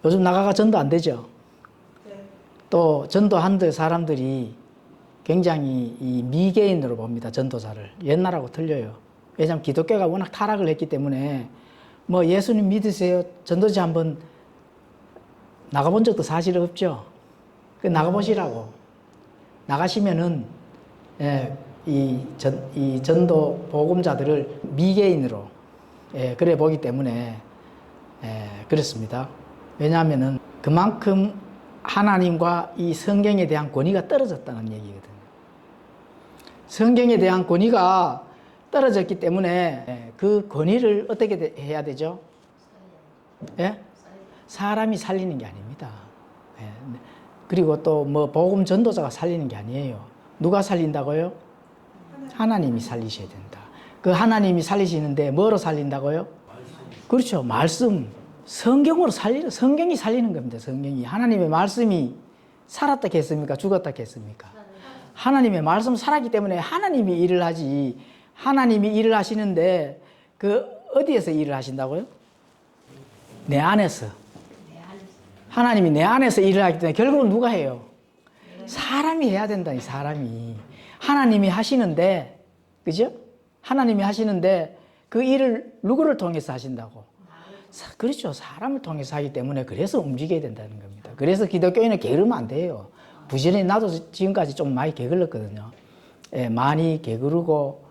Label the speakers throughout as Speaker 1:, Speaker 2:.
Speaker 1: 요즘 나가가 전도 안 되죠.
Speaker 2: 네.
Speaker 1: 또 전도한 사람들이 굉장히 이 미개인으로 봅니다. 전도자를. 옛날하고 틀려요. 왜냐하면 기독교가 워낙 타락을 했기 때문에 뭐 예수님 믿으세요. 전도지 한번 나가본 적도 사실 없죠. 나가보시라고. 나가시면은 이 전도 복음자들을 미개인으로 그래 보기 때문에 그렇습니다. 왜냐하면은 그만큼 하나님과 이 성경에 대한 권위가 떨어졌다는 얘기거든요. 성경에 대한 권위가 떨어졌기 때문에 그 권위를 어떻게 해야 되죠? 예? 사람이 살리는 게 아닙니다. 예. 그리고 또 뭐 복음 전도자가 살리는 게 아니에요. 누가 살린다고요? 하나님이 살리셔야 된다. 그 하나님이 살리시는데 뭐로 살린다고요? 그렇죠. 말씀. 성경으로 성경이 살리는 겁니다. 성경이. 하나님의 말씀이 살았다 했습니까? 죽었다 했습니까? 하나님의 말씀 살았기 때문에 하나님이 일을 하지. 하나님이 일을 하시는데 그 어디에서 일을 하신다고요? 내 안에서. 하나님이 내 안에서 일을 하기 때문에 결국은 누가 해요? 사람이 해야 된다니, 사람이. 하나님이 하시는데, 그죠? 하나님이 하시는데 그 일을 누구를 통해서 하신다고? 그렇죠. 사람을 통해서 하기 때문에 그래서 움직여야 된다는 겁니다. 그래서 기독교인은 게으르면 안 돼요. 부지런히 나도 지금까지 좀 많이 게을렀거든요. 많이 게으르고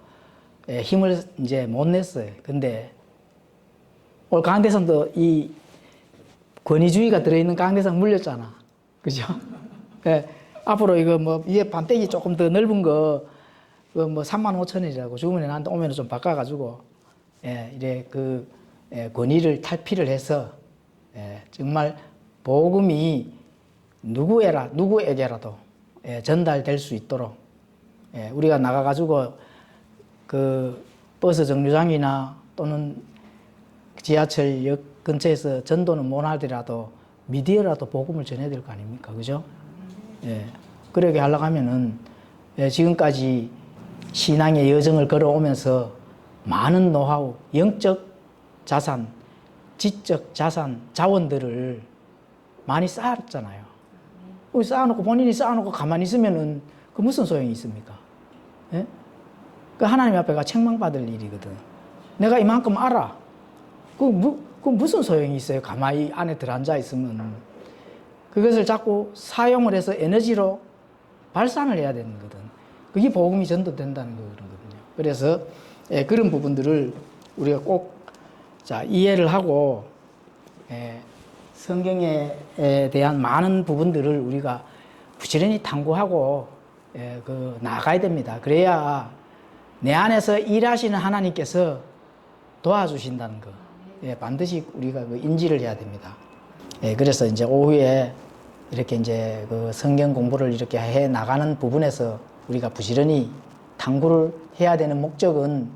Speaker 1: 힘을 이제 못 냈어요. 근데 오늘 강대상도 이 권위주의가 들어있는 강대상 물렸잖아. 그죠? 앞으로 이거 뭐 위에 반대기 조금 더 넓은 거 뭐 35,000원이라고 주문해 놨는데 오면 좀 바꿔가지고 이래 그 권위를 탈피를 해서 정말 복음이 누구에게라도 전달될 수 있도록 우리가 나가가지고 그 버스 정류장이나 또는 지하철역 근처에서 전도는 못 하더라도 미디어라도 복음을 전해야 될 거 아닙니까? 그죠? 그러게 하려고 하면은 지금까지 신앙의 여정을 걸어오면서 많은 노하우, 영적 자산, 지적 자산, 자원들을 많이 쌓았잖아요. 쌓아놓고 본인이 쌓아놓고 가만히 있으면은 그 무슨 소용이 있습니까? 그 하나님 앞에가 책망받을 일이거든. 내가 이만큼 알아. 그 무슨 소용이 있어요? 가만히 안에 들어앉아 있으면. 그것을 자꾸 사용을 해서 에너지로 발산을 해야 되는 거거든. 그게 복음이 전도된다는 거거든요. 그래서 그런 부분들을 우리가 꼭 이해를 하고 성경에 대한 많은 부분들을 우리가 부지런히 탐구하고 나아가야 됩니다. 그래야 내 안에서 일하시는 하나님께서 도와주신다는 거 반드시 우리가 인지를 해야 됩니다. 그래서 이제 오후에 이렇게 이제 그 성경 공부를 이렇게 해 나가는 부분에서 우리가 부지런히 탐구를 해야 되는 목적은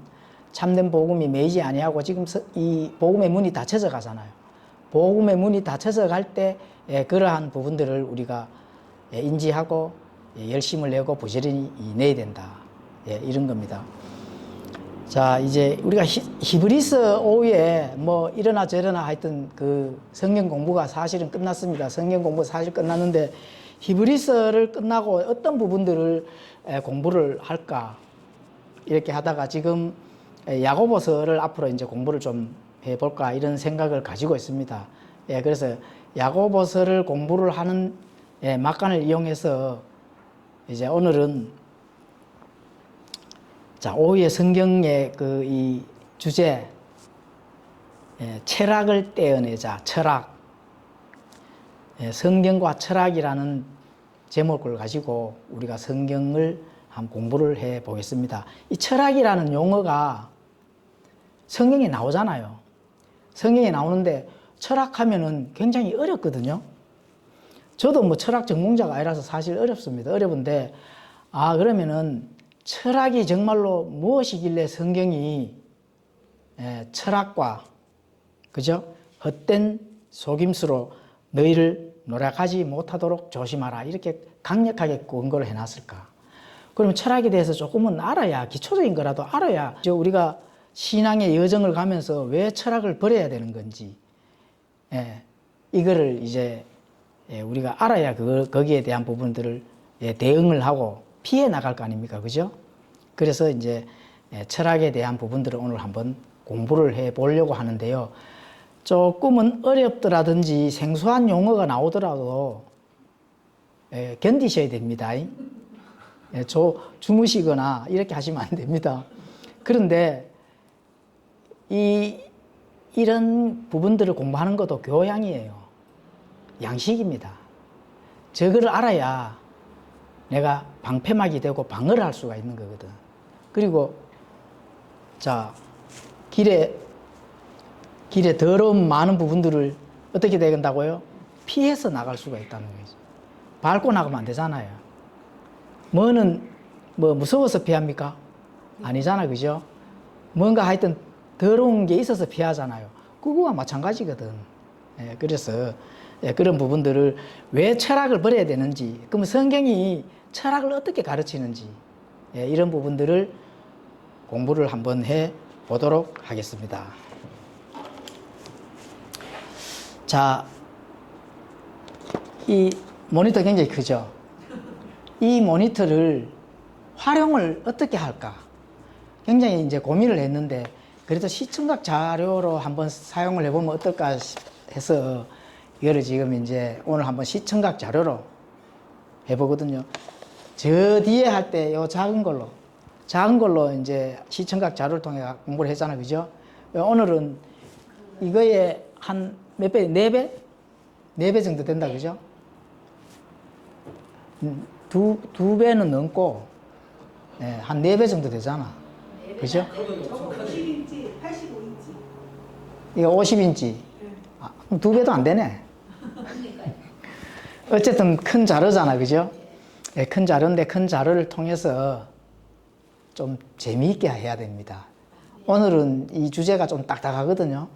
Speaker 1: 참된 복음이 매이지 아니하고 지금 이 복음의 문이 닫혀져 가잖아요. 복음의 문이 닫혀져 갈 때 그러한 부분들을 우리가 인지하고 열심을 내고 부지런히 내야 된다. 이런 겁니다. 자, 이제 우리가 히브리서 오후에 뭐 이러나 저러나 하여튼 그 성경 공부가 사실은 끝났습니다. 성경 공부 사실 끝났는데 히브리서를 끝나고 어떤 부분들을 공부를 할까 이렇게 하다가 지금 야고보서를 앞으로 이제 공부를 좀 해볼까 이런 생각을 가지고 있습니다. 그래서 야고보서를 공부를 하는 막간을 이용해서 이제 오늘은 오후에 성경의 그 이 주제 철학을 떼어내자. 철학. 성경과 철학이라는 제목을 가지고 우리가 성경을 한번 공부를 해 보겠습니다. 이 철학이라는 용어가 성경에 나오잖아요. 성경에 나오는데 철학하면은 굉장히 어렵거든요. 저도 뭐 철학 전공자가 아니라서 사실 어렵습니다. 어려운데 그러면은 철학이 정말로 무엇이길래 성경이 철학과 그죠? 헛된 속임수로 너희를 노력하지 못하도록 조심하라 이렇게 강력하게 권고를 해놨을까? 그러면 철학에 대해서 조금은 알아야 기초적인 거라도 알아야 우리가 신앙의 여정을 가면서 왜 철학을 버려야 되는 건지 이거를 이제 우리가 알아야 거기에 대한 부분들을 대응을 하고 피해 나갈 거 아닙니까? 그죠? 그래서 이제 철학에 대한 부분들을 오늘 한번 공부를 해 보려고 하는데요. 조금은 어렵더라든지 생소한 용어가 나오더라도 견디셔야 됩니다. 주무시거나 이렇게 하시면 안 됩니다. 그런데 이런 부분들을 공부하는 것도 교양이에요. 양식입니다. 저거를 알아야 내가 방패막이 되고 방어를 할 수가 있는 거거든. 그리고 자, 길에 더러운 많은 부분들을 어떻게 된다고요? 피해서 나갈 수가 있다는 거죠. 밟고 나가면 안 되잖아요. 뭐는 무서워서 피합니까? 아니잖아, 그죠? 뭔가 하여튼 더러운 게 있어서 피하잖아요. 그거와 마찬가지거든. 그래서 그런 부분들을 왜 철학을 버려야 되는지, 그러면 성경이 철학을 어떻게 가르치는지, 이런 부분들을 공부를 한번 해 보도록 하겠습니다. 자, 이 모니터 굉장히 크죠? 이 모니터를 활용을 어떻게 할까? 굉장히 이제 고민을 했는데, 그래도 시청각 자료로 한번 사용을 해보면 어떨까 해서, 이거를 지금 이제 오늘 한번 시청각 자료로 해보거든요. 저 뒤에 할 때 요 작은 걸로 이제 시청각 자료를 통해 공부를 했잖아요. 그죠? 오늘은 이거에 한 몇 배? 4배? 4배 정도 된다. 그죠? 두 배는 넘고, 한 4배 정도 되잖아. 그죠?
Speaker 2: 저거 50인치, 85인치.
Speaker 1: 이거 50인치. 아, 2배도 안 되네. 어쨌든 큰 자료잖아. 그죠? 큰 자료인데 큰 자료를 통해서 좀 재미있게 해야 됩니다. 오늘은 이 주제가 좀 딱딱하거든요.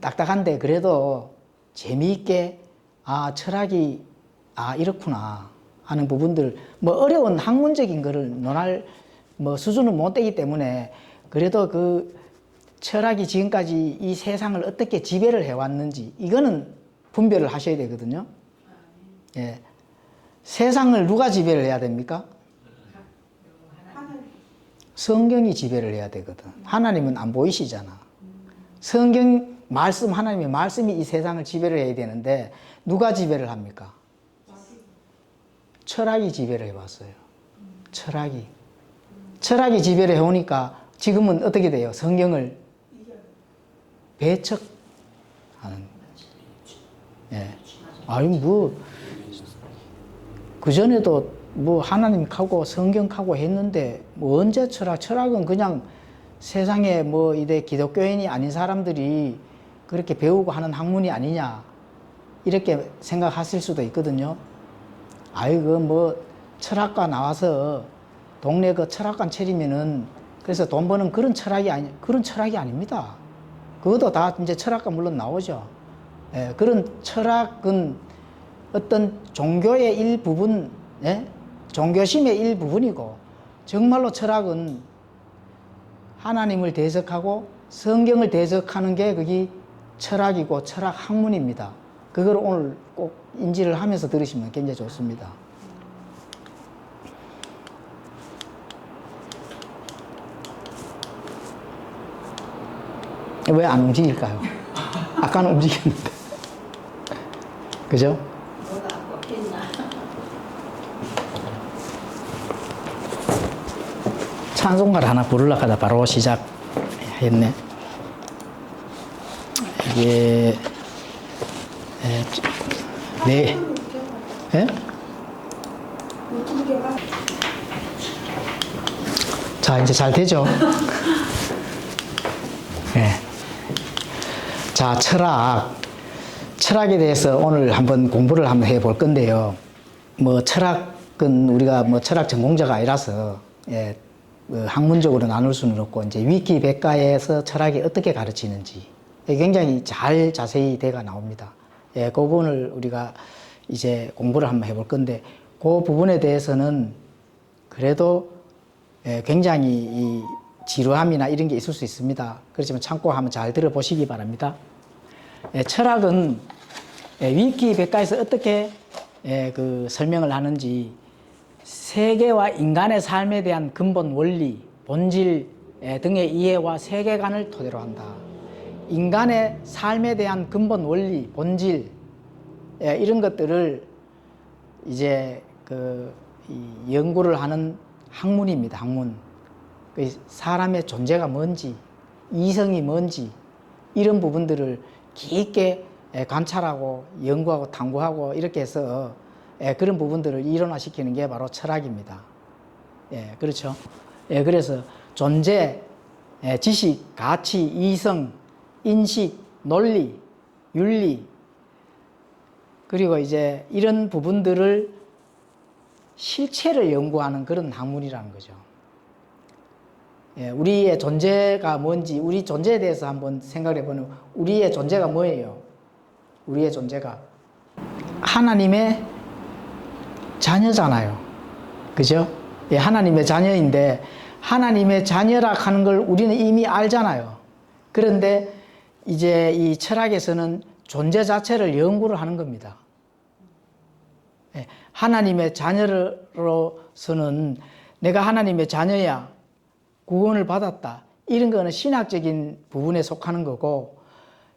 Speaker 1: 딱딱한데 그래도 재미있게, 철학이, 이렇구나 하는 부분들, 어려운 학문적인 거를 논할 수준은 못 되기 때문에, 그래도 그 철학이 지금까지 이 세상을 어떻게 지배를 해왔는지, 이거는 분별을 하셔야 되거든요. 예. 세상을 누가 지배를 해야 됩니까? 성경이 지배를 해야 되거든. 하나님은 안 보이시잖아. 성경 말씀, 하나님의 말씀이 이 세상을 지배를 해야 되는데, 누가 지배를 합니까? 철학이 지배를 해왔어요. 철학이 지배를 해오니까 지금은 어떻게 돼요? 성경을 배척하는. 그전에도 하나님하고 성경하고 했는데, 언제 철학은 그냥 세상에 이제 기독교인이 아닌 사람들이 그렇게 배우고 하는 학문이 아니냐, 이렇게 생각하실 수도 있거든요. 철학과 나와서 동네 그 철학관 차리면은, 그래서 돈 버는 그런 철학이 아닙니다. 그것도 다 이제 철학과 물론 나오죠. 그런 철학은 어떤 종교의 일부분, 종교심의 일부분이고, 정말로 철학은 하나님을 대적하고 성경을 대적하는 게 그게 철학이고 철학 학문입니다. 그걸 오늘 꼭 인지를 하면서 들으시면 굉장히 좋습니다. 왜 안 움직일까요? 아까는 움직였는데. 그죠?
Speaker 2: 뭐가 안 꺾였나?
Speaker 1: 찬송가를 하나 부르려고 하다 바로 시작했네. 이게, 네. 예? 자, 이제 잘 되죠? 네. 자, 철학에 대해서 오늘 한번 공부를 한번 해볼 건데요. 철학은 우리가 철학 전공자가 아니라서, 학문적으로 나눌 수는 없고, 이제 위키백과에서 철학이 어떻게 가르치는지 굉장히 자세히 대가 나옵니다. 그 부분을 우리가 이제 공부를 한번 해볼 건데, 그 부분에 대해서는 그래도 굉장히 이 지루함이나 이런 게 있을 수 있습니다. 그렇지만 참고 한번 잘 들어보시기 바랍니다. 철학은 위키백과에서 어떻게 그 설명을 하는지 세계와 인간의 삶에 대한 근본 원리, 본질 등의 이해와 세계관을 토대로 한다. 인간의 삶에 대한 근본 원리, 본질 이런 것들을 이제 이 연구를 하는 학문입니다. 학문. 사람의 존재가 뭔지, 이성이 뭔지 이런 부분들을 깊게 관찰하고 연구하고 탐구하고 이렇게 해서 그런 부분들을 이론화시키는 게 바로 철학입니다. 그렇죠. 그래서 존재, 지식, 가치, 이성, 인식, 논리, 윤리 그리고 이제 이런 부분들을 실체를 연구하는 그런 학문이라는 거죠. 우리의 존재가 뭔지, 우리 존재에 대해서 한번 생각해 보면 우리의 존재가 뭐예요? 우리의 존재가 하나님의 자녀잖아요. 그죠? 하나님의 자녀인데 하나님의 자녀라 하는 걸 우리는 이미 알잖아요. 그런데 이제 이 철학에서는 존재 자체를 연구를 하는 겁니다. 하나님의 자녀로서는 내가 하나님의 자녀야, 구원을 받았다. 이런 거는 신학적인 부분에 속하는 거고,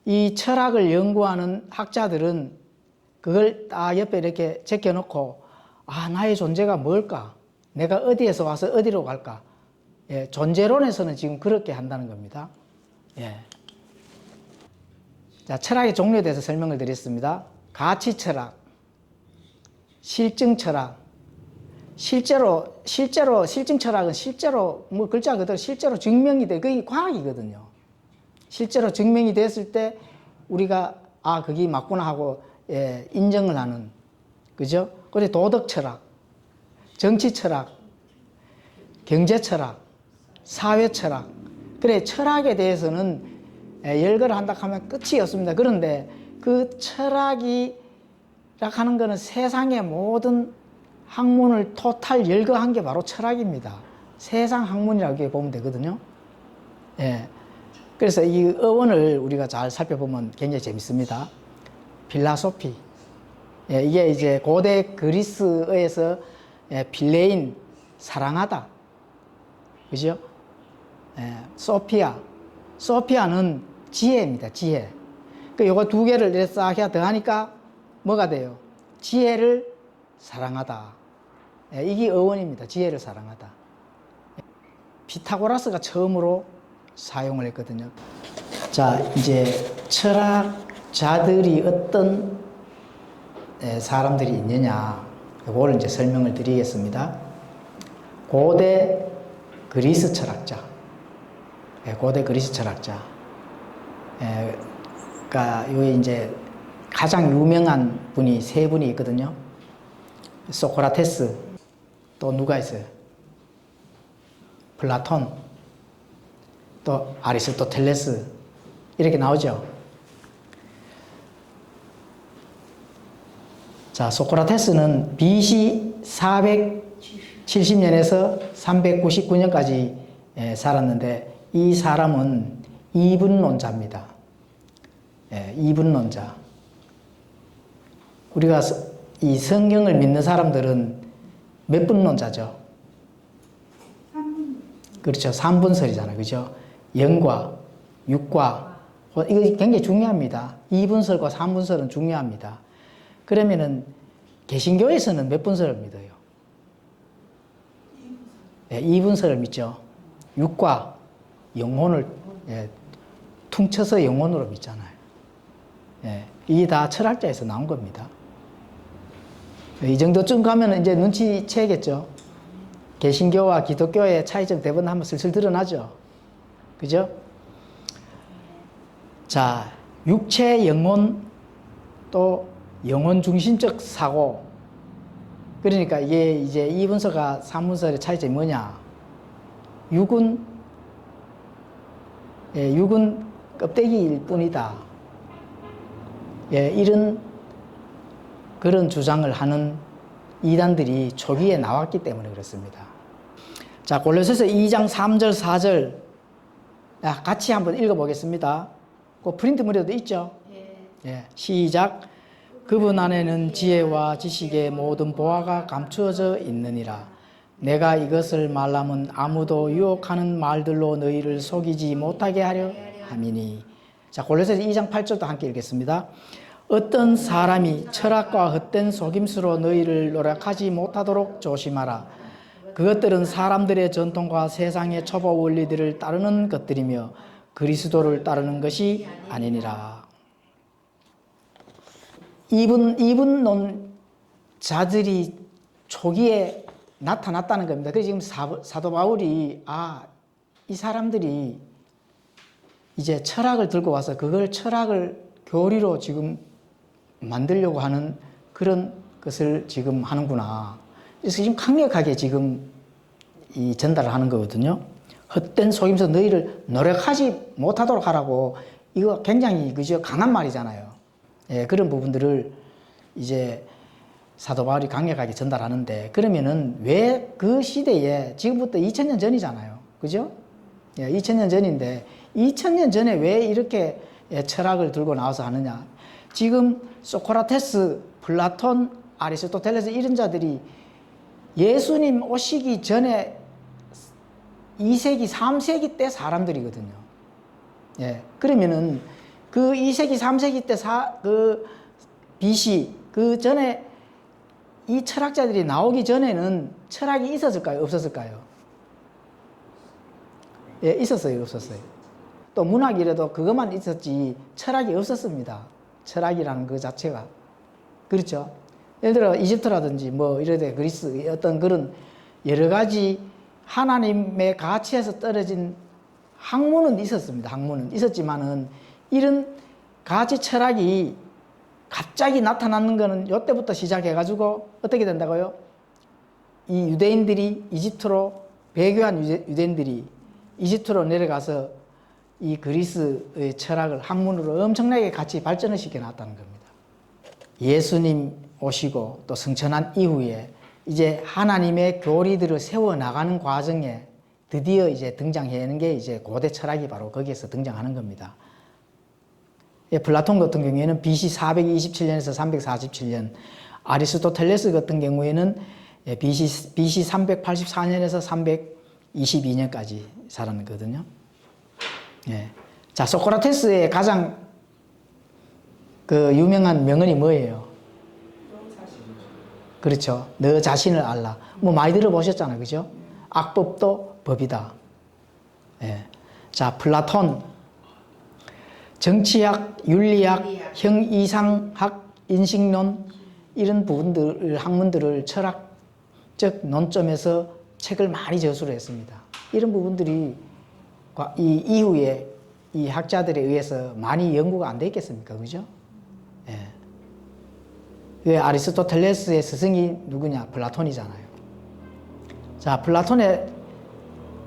Speaker 1: 이 철학을 연구하는 학자들은 그걸 딱 옆에 이렇게 제껴놓고, 아, 나의 존재가 뭘까? 내가 어디에서 와서 어디로 갈까? 존재론에서는 지금 그렇게 한다는 겁니다. 자, 철학의 종류에 대해서 설명을 드렸습니다. 가치 철학, 실증 철학. 실증 철학은 실제로, 뭐 글자 그대로 실제로 증명이 돼. 그게 과학이거든요. 실제로 증명이 됐을 때 우리가, 아, 그게 맞구나 하고, 인정을 하는. 그죠? 그리고 도덕 철학, 정치 철학, 경제 철학, 사회 철학. 그래, 철학에 대해서는 열거를 한다 하면 끝이 없습니다. 그런데 그 철학이라 하는 거는 세상의 모든 학문을 토탈 열거한 게 바로 철학입니다. 세상 학문이라고 보면 되거든요. 그래서 이 어원을 우리가 잘 살펴보면 굉장히 재밌습니다. 필라소피. 이게 이제 고대 그리스어에서 필레인, 사랑하다. 그죠? 소피아. 소피아는 지혜입니다. 지혜. 요거 두 개를 이렇게 싹 더하니까 뭐가 돼요? 지혜를 사랑하다. 이게 어원입니다. 지혜를 사랑하다. 피타고라스가 처음으로 사용을 했거든요. 자, 이제 철학자들이 어떤 사람들이 있느냐, 이걸 이제 설명을 드리겠습니다. 고대 그리스 철학자. 고대 그리스 철학자. 그러니까 여기 이제 가장 유명한 분이 세 분이 있거든요. 소크라테스, 또 누가 있어요? 플라톤, 또 아리스토텔레스, 이렇게 나오죠. 자, 소크라테스는 BC 470년에서 399년까지 살았는데, 이 사람은 이분론자입니다. 이분론자. 우리가 이 성경을 믿는 사람들은 몇 분론자죠? 그렇죠. 3분설이잖아요. 그죠? 영과, 육과. 이거 굉장히 중요합니다. 2분설과 3분설은 중요합니다. 그러면은, 개신교에서는 몇 분설을 믿어요? 2분설을 믿죠. 육과 영혼을, 퉁쳐서 영혼으로 믿잖아요. 이게 다 철학자에서 나온 겁니다. 이 정도쯤 가면 이제 눈치채겠죠. 개신교와 기독교의 차이점 대부분 한번 슬슬 드러나죠. 그죠? 자, 육체, 영혼, 또 영혼 중심적 사고. 그러니까 이게 이제 2분설과 3분설의 차이점이 뭐냐? 육은 껍데기일 뿐이다. 이런 그런 주장을 하는 이단들이 초기에 나왔기 때문에 그렇습니다. 자, 골로새서 2장 3절 4절 같이 한번 읽어보겠습니다. 그 프린트물에도 있죠? 시작. 그분 안에는 지혜와 지식의 모든 보화가 감추어져 있느니라. 내가 이것을 말하면 아무도 유혹하는 말들로 너희를 속이지 못하게 하려 함이니. 자, 골로새서 2장 8절도 함께 읽겠습니다. 어떤 사람이 철학과 헛된 속임수로 너희를 노력하지 못하도록 조심하라. 그것들은 사람들의 전통과 세상의 초보 원리들을 따르는 것들이며 그리스도를 따르는 것이 아니니라. 이분 논 자들이 초기에 나타났다는 겁니다. 그래서 지금 사도 바울이 이 사람들이 이제 철학을 들고 와서 그걸 철학을 교리로 지금 만들려고 하는 그런 것을 지금 하는구나. 그래서 지금 강력하게 지금 이 전달을 하는 거거든요. 헛된 속임수 너희를 노력하지 못하도록 하라고. 이거 굉장히 그죠 강한 말이잖아요. 예, 그런 부분들을 이제 사도 바울이 강력하게 전달하는데, 그러면은 왜 그 시대에 지금부터 2000년 전이잖아요. 그죠? 예, 2000년 전인데 2000년 전에 왜 이렇게 철학을 들고 나와서 하느냐. 지금 소크라테스, 플라톤, 아리스토텔레스 이런 자들이 예수님 오시기 전에 2세기, 3세기 때 사람들이거든요. 예, 그러면은 그 2세기, 3세기 때 BC, 그 전에 이 철학자들이 나오기 전에는 철학이 있었을까요? 없었을까요? 예, 있었어요, 없었어요. 또 문학이라도 그것만 있었지 철학이 없었습니다. 철학이라는 그 자체가. 그렇죠? 예를 들어 이집트라든지 뭐 이런데 그리스 어떤 그런 여러 가지 하나님의 가치에서 떨어진 학문은 있었습니다. 학문은 있었지만은 이런 가치 철학이 갑자기 나타나는 거는 이때부터 시작해가지고 어떻게 된다고요? 이 유대인들이 이집트로 배교한 유대인들이 이집트로 내려가서 이 그리스의 철학을 학문으로 엄청나게 같이 발전을 시켜 놨다는 겁니다. 예수님 오시고 또 승천한 이후에 이제 하나님의 교리들을 세워 나가는 과정에 드디어 이제 등장하는 게 이제 고대 철학이 바로 거기에서 등장하는 겁니다. 예, 플라톤 같은 경우에는 BC 427년에서 347년, 아리스토텔레스 같은 경우에는 BC 384년에서 322년까지 살았거든요. 예. 자, 소크라테스의 가장 그 유명한 명언이 뭐예요? 그렇죠. 너 자신을 알라. 뭐 많이 들어보셨잖아요. 그죠? 악법도 법이다. 예. 자, 플라톤. 정치학, 윤리학, 형이상학, 인식론 이런 부분들, 학문들을 철학적 논점에서 책을 많이 저술을 했습니다. 이런 부분들이 이 이후에 이 학자들에 의해서 많이 연구가 안 돼 있겠습니까? 그죠? 예. 왜 아리스토텔레스의 스승이 누구냐? 플라톤이잖아요. 자, 플라톤의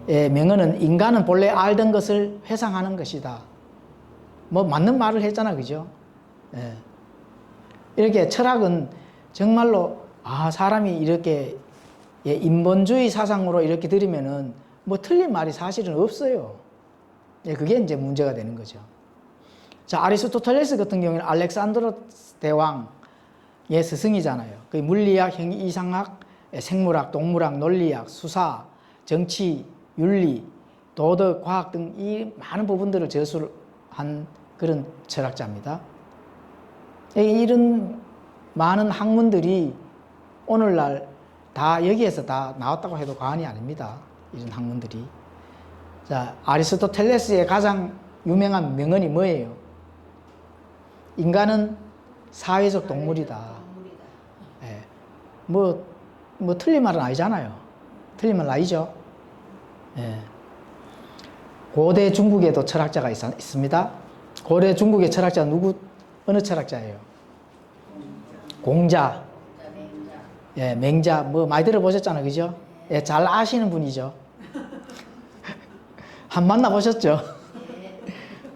Speaker 1: 명언은 인간은 본래 알던 것을 회상하는 것이다. 뭐 맞는 말을 했잖아, 그죠? 예. 이렇게 철학은 정말로 사람이 이렇게 인본주의 사상으로 이렇게 들으면은 뭐 틀린 말이 사실은 없어요. 예, 그게 이제 문제가 되는 거죠. 자, 아리스토텔레스 같은 경우에는 알렉산드로스 대왕의 스승이잖아요. 그 물리학, 형이상학, 생물학, 동물학, 논리학, 수사, 정치, 윤리, 도덕, 과학 등 이 많은 부분들을 저술한 그런 철학자입니다. 이런 많은 학문들이 오늘날 다 여기에서 다 나왔다고 해도 과언이 아닙니다. 이런 학문들이. 자, 아리스토텔레스의 가장 유명한 명언이 뭐예요? 인간은 사회적 동물이다. 예. 뭐 틀린 말은 아니잖아요. 틀린 말은 아니죠. 예. 고대 중국에도 철학자가 있습니다. 고대 중국의 철학자 어느 철학자예요? 공자. 예, 맹자. 뭐 많이 들어보셨잖아요. 그죠? 예, 잘 아시는 분이죠. 한 만나보셨죠?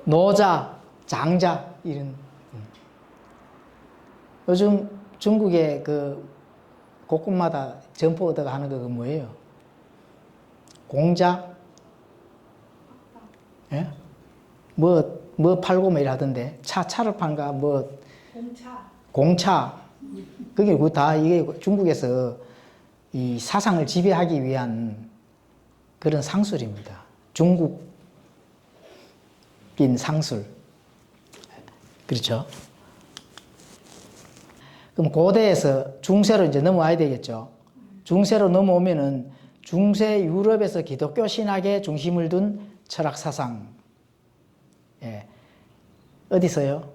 Speaker 1: 노자, 장자, 이런. 요즘 중국의 그 곳곳마다 점포 얻어가 하는 거 뭐예요? 공자? 예? 뭐 팔고 뭐 이러던데. 차를 판가, 공차. 그게 다 이게 중국에서 이 사상을 지배하기 위한 그런 상술입니다. 중국인 상술. 그렇죠? 그럼 고대에서 중세로 이제 넘어와야 되겠죠. 중세로 넘어오면은 중세 유럽에서 기독교 신학에 중심을 둔 철학 사상. 예. 어디서요?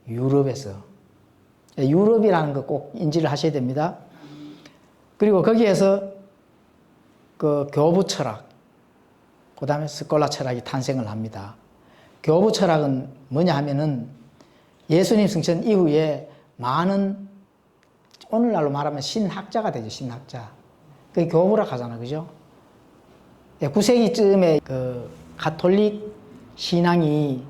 Speaker 1: 유럽에서. 예, 유럽이라는 거 꼭 인지를 하셔야 됩니다. 그리고 거기에서 그 교부 철학, 그 다음에 스콜라 철학이 탄생을 합니다. 교부 철학은 뭐냐 하면은 예수님 승천 이후에 많은 오늘날로 말하면 신학자가 되죠. 신학자. 그게 교부라 하잖아. 그죠? 9세기쯤에 그 가톨릭 신앙이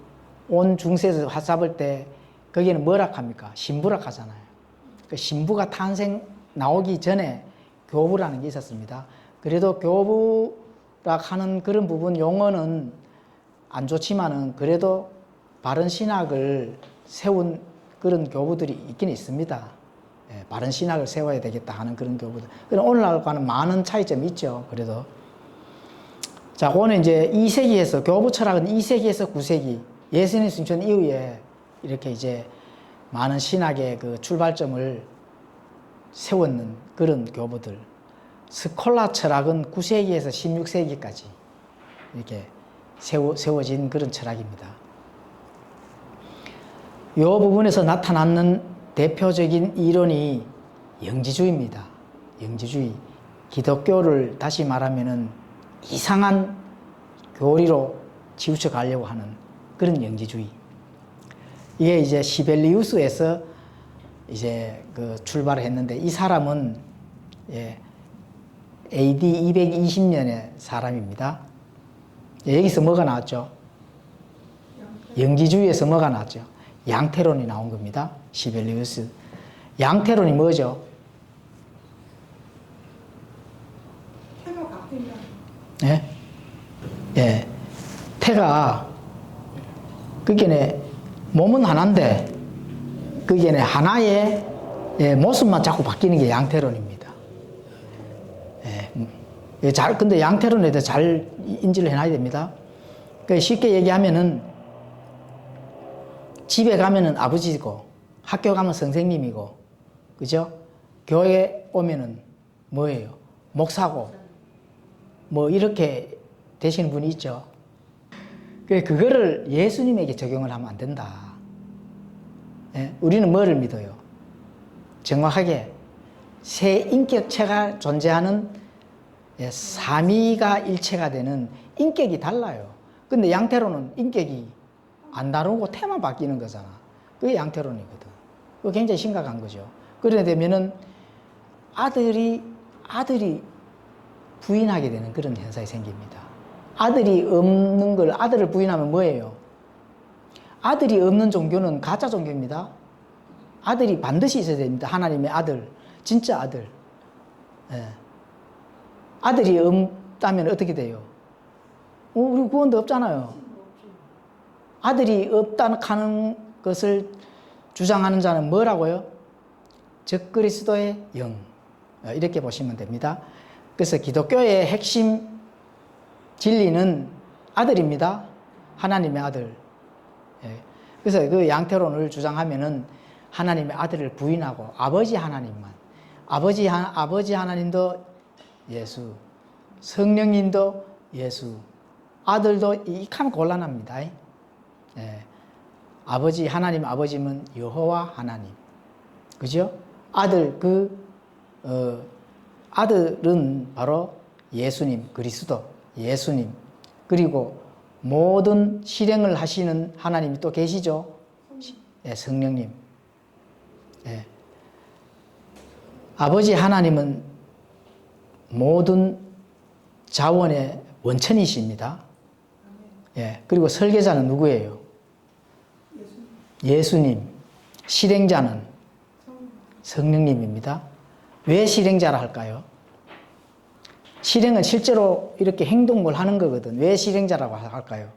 Speaker 1: 온 중세에서 화잡을 때 거기에는 뭐라 합니까? 신부라 하잖아요. 그 신부가 나오기 전에 교부라는 게 있었습니다. 그래도 교부라 하는 그런 부분 용어는 안 좋지만은 그래도 바른 신학을 세운 그런 교부들이 있긴 있습니다. 예, 바른 신학을 세워야 되겠다 하는 그런 교부들. 그럼 오늘날과는 많은 차이점이 있죠. 그래도. 자, 오늘 이제 2세기에서, 교부 철학은 2세기에서 9세기, 예수님 승천 이후에 이렇게 이제 많은 신학의 그 출발점을 세웠는 그런 교부들. 스콜라 철학은 9세기에서 16세기까지 이렇게 세워진 그런 철학입니다. 이 부분에서 나타나는 대표적인 이론이 영지주의입니다. 영지주의. 기독교를 다시 말하면은 이상한 교리로 치우쳐 가려고 하는 그런 영지주의. 이게 이제 시벨리우스에서 이제 그 출발을 했는데 이 사람은 예, AD 220년의 사람입니다. 예, 여기서 뭐가 나왔죠? 영지주의에서 뭐가 나왔죠? 양태론이 나온 겁니다. 시벨리우스. 양태론이 뭐죠?
Speaker 2: 태가 바뀐다.
Speaker 1: 예? 예. 태가, 그게 몸은 하나인데, 그게 하나의 예, 모습만 자꾸 바뀌는 게 양태론입니다. 예. 근데 양태론에 대해서 잘 인지를 해놔야 됩니다. 그러니까 쉽게 얘기하면은, 집에 가면은 아버지고, 학교 가면 선생님이고, 그죠? 교회 오면은 뭐예요? 목사고, 뭐 이렇게 되시는 분이 있죠. 그거를 예수님에게 적용을 하면 안 된다. 예? 우리는 뭐를 믿어요? 정확하게 세 인격체가 존재하는 예, 삼위가 일체가 되는 인격이 달라요. 근데 양태론은 인격이 안 다르고 태만 바뀌는 거잖아. 그게 양태론이거든. 그거 굉장히 심각한 거죠. 그래 되면은 아들이 부인하게 되는 그런 현상이 생깁니다. 아들이 없는 걸 아들을 부인하면 뭐예요? 아들이 없는 종교는 가짜 종교입니다. 아들이 반드시 있어야 됩니다. 하나님의 아들, 진짜 아들. 예. 아들이 없다면 어떻게 돼요? 우리 구원도 없잖아요. 아들이 없다는 하는 것을 주장하는 자는 뭐라고요? 적그리스도의 영. 이렇게 보시면 됩니다. 그래서 기독교의 핵심 진리는 아들입니다. 하나님의 아들. 예. 그래서 그 양태론을 주장하면은 하나님의 아들을 부인하고 아버지 하나님만. 아버지 하나님도 예수. 성령님도 예수. 아들도 이익하면 곤란합니다. 예. 하나님 아버지면 여호와 하나님. 그죠? 아들은 바로 예수님, 그리스도, 예수님. 그리고 모든 실행을 하시는 하나님이 또 계시죠? 예, 성령님. 예. 아버지 하나님은 모든 자원의 원천이십니다. 예. 그리고 설계자는 누구예요? 예수님. 실행자는 성령님입니다. 왜 실행자라 할까요? 실행은 실제로 이렇게 행동을 하는 거거든. 왜 실행자라고 할까요?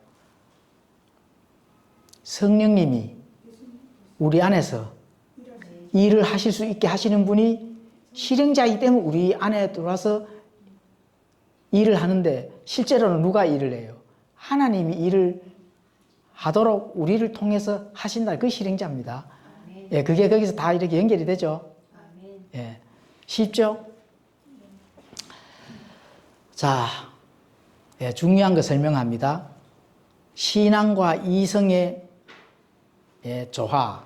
Speaker 1: 성령님이 우리 안에서 일을 하실 수 있게 하시는 분이 실행자이기 때문에 우리 안에 들어와서 일을 하는데 실제로는 누가 일을 해요? 하나님이 일을 하도록 우리를 통해서 하신다. 그 실행자입니다. 예, 그게 거기서 다 이렇게 연결이 되죠. 예, 쉽죠? 자, 예, 중요한 거 설명합니다. 신앙과 이성의 조화.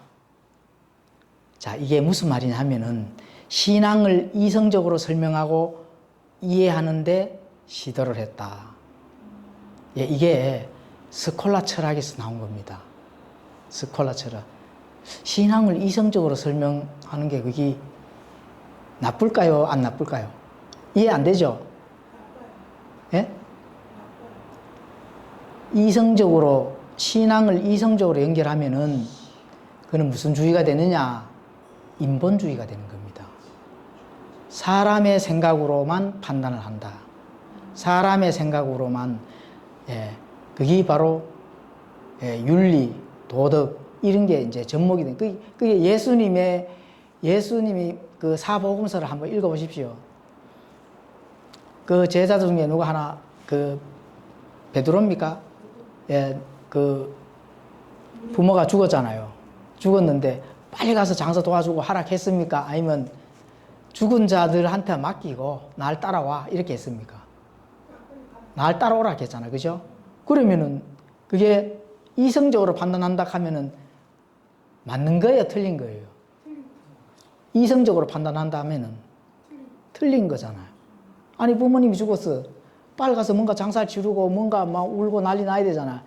Speaker 1: 자, 이게 무슨 말이냐 하면은 신앙을 이성적으로 설명하고 이해하는데 시도를 했다. 예, 이게 스콜라 철학에서 나온 겁니다. 스콜라 철학. 신앙을 이성적으로 설명하는 게 그게 나쁠까요? 안 나쁠까요? 이해 안 되죠? 예? 이성적으로, 신앙을 이성적으로 연결하면은 그는 무슨 주의가 되느냐? 인본주의가 되는 겁니다. 사람의 생각으로만 판단을 한다. 사람의 생각으로만, 그게 바로 윤리, 도덕, 이런 게 이제 접목이 된, 그게 예수님이 그 사복음서를 한번 읽어보십시오. 그 제자 중에 누가 하나, 베드로입니까? 예, 부모가 죽었잖아요. 죽었는데 빨리 가서 장사 도와주고 하라 했습니까? 아니면 죽은 자들한테 맡기고 날 따라와 이렇게 했습니까? 날 따라오라 했잖아요. 그죠? 그러면은 그게 이성적으로 판단한다 하면은 맞는 거예요? 틀린 거예요? 이성적으로 판단한다 하면은 틀린 거잖아요. 아니, 부모님이 죽었어. 빨리 가서 뭔가 장사를 치르고 뭔가 막 울고 난리 나야 되잖아.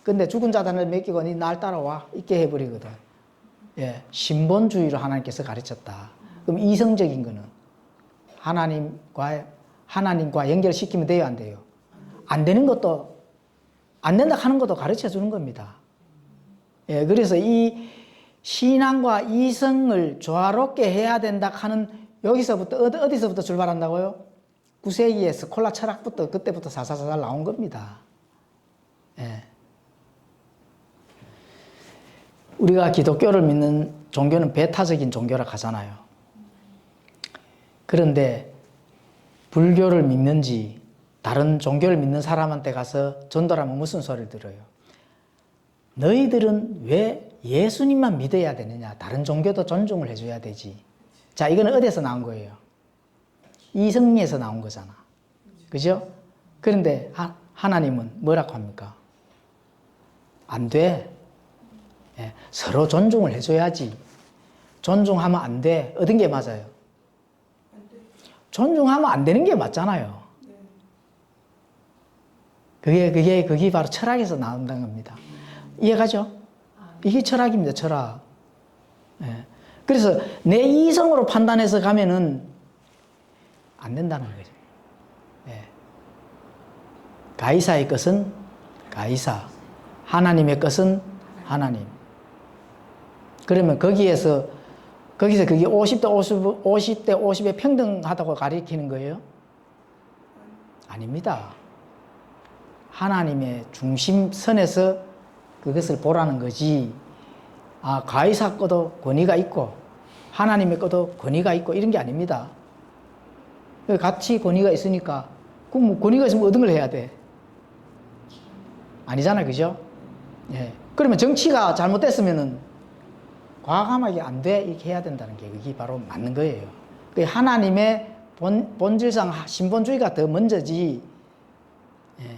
Speaker 1: 근데 죽은 자들을 맡기고 니 날 따라와. 이렇게 해버리거든. 예, 신본주의로 하나님께서 가르쳤다. 그럼 이성적인 거는 하나님과 연결시키면 돼요, 안 돼요? 안 되는 것도, 안 된다 하는 것도 가르쳐 주는 겁니다. 예, 그래서 이 신앙과 이성을 조화롭게 해야 된다 하는, 여기서부터, 어디서부터 출발한다고요? 9세기의 스콜라 철학부터, 그때부터 사사사살 나온 겁니다. 예. 우리가 기독교를 믿는 종교는 배타적인 종교라 하잖아요. 그런데 불교를 믿는지 다른 종교를 믿는 사람한테 가서 전도하면 무슨 소리를 들어요? 너희들은 왜 예수님만 믿어야 되느냐? 다른 종교도 존중을 해줘야 되지. 자, 이거는 어디서 나온 거예요? 이성리에서 나온 거잖아. 그죠? 그런데 하나님은 뭐라고 합니까? 안 돼. 예, 서로 존중을 해줘야지. 존중하면 안 돼. 어떤 게 맞아요? 존중하면 안 되는 게 맞잖아요. 그게 바로 철학에서 나온다는 겁니다. 이해가죠? 이게 철학입니다, 철학. 예. 그래서 내 이성으로 판단해서 가면은 안 된다는 거죠. 예. 가이사의 것은 가이사, 하나님의 것은 하나님. 그러면 거기서 그게 50대 50에 평등하다고 가리키는 거예요? 아닙니다. 하나님의 중심선에서 그것을 보라는 거지. 아, 가이사 거도 권위가 있고 하나님의 거도 권위가 있고 이런 게 아닙니다. 같이 권위가 있으니까 그럼 뭐 권위가 있으면 어떤 걸 해야 돼? 아니잖아요, 그죠? 예. 그러면 정치가 잘못됐으면은 과감하게 안 돼 이렇게 해야 된다는 게 그게 바로 맞는 거예요. 하나님의 본질상 신본주의가 더 먼저지. 예.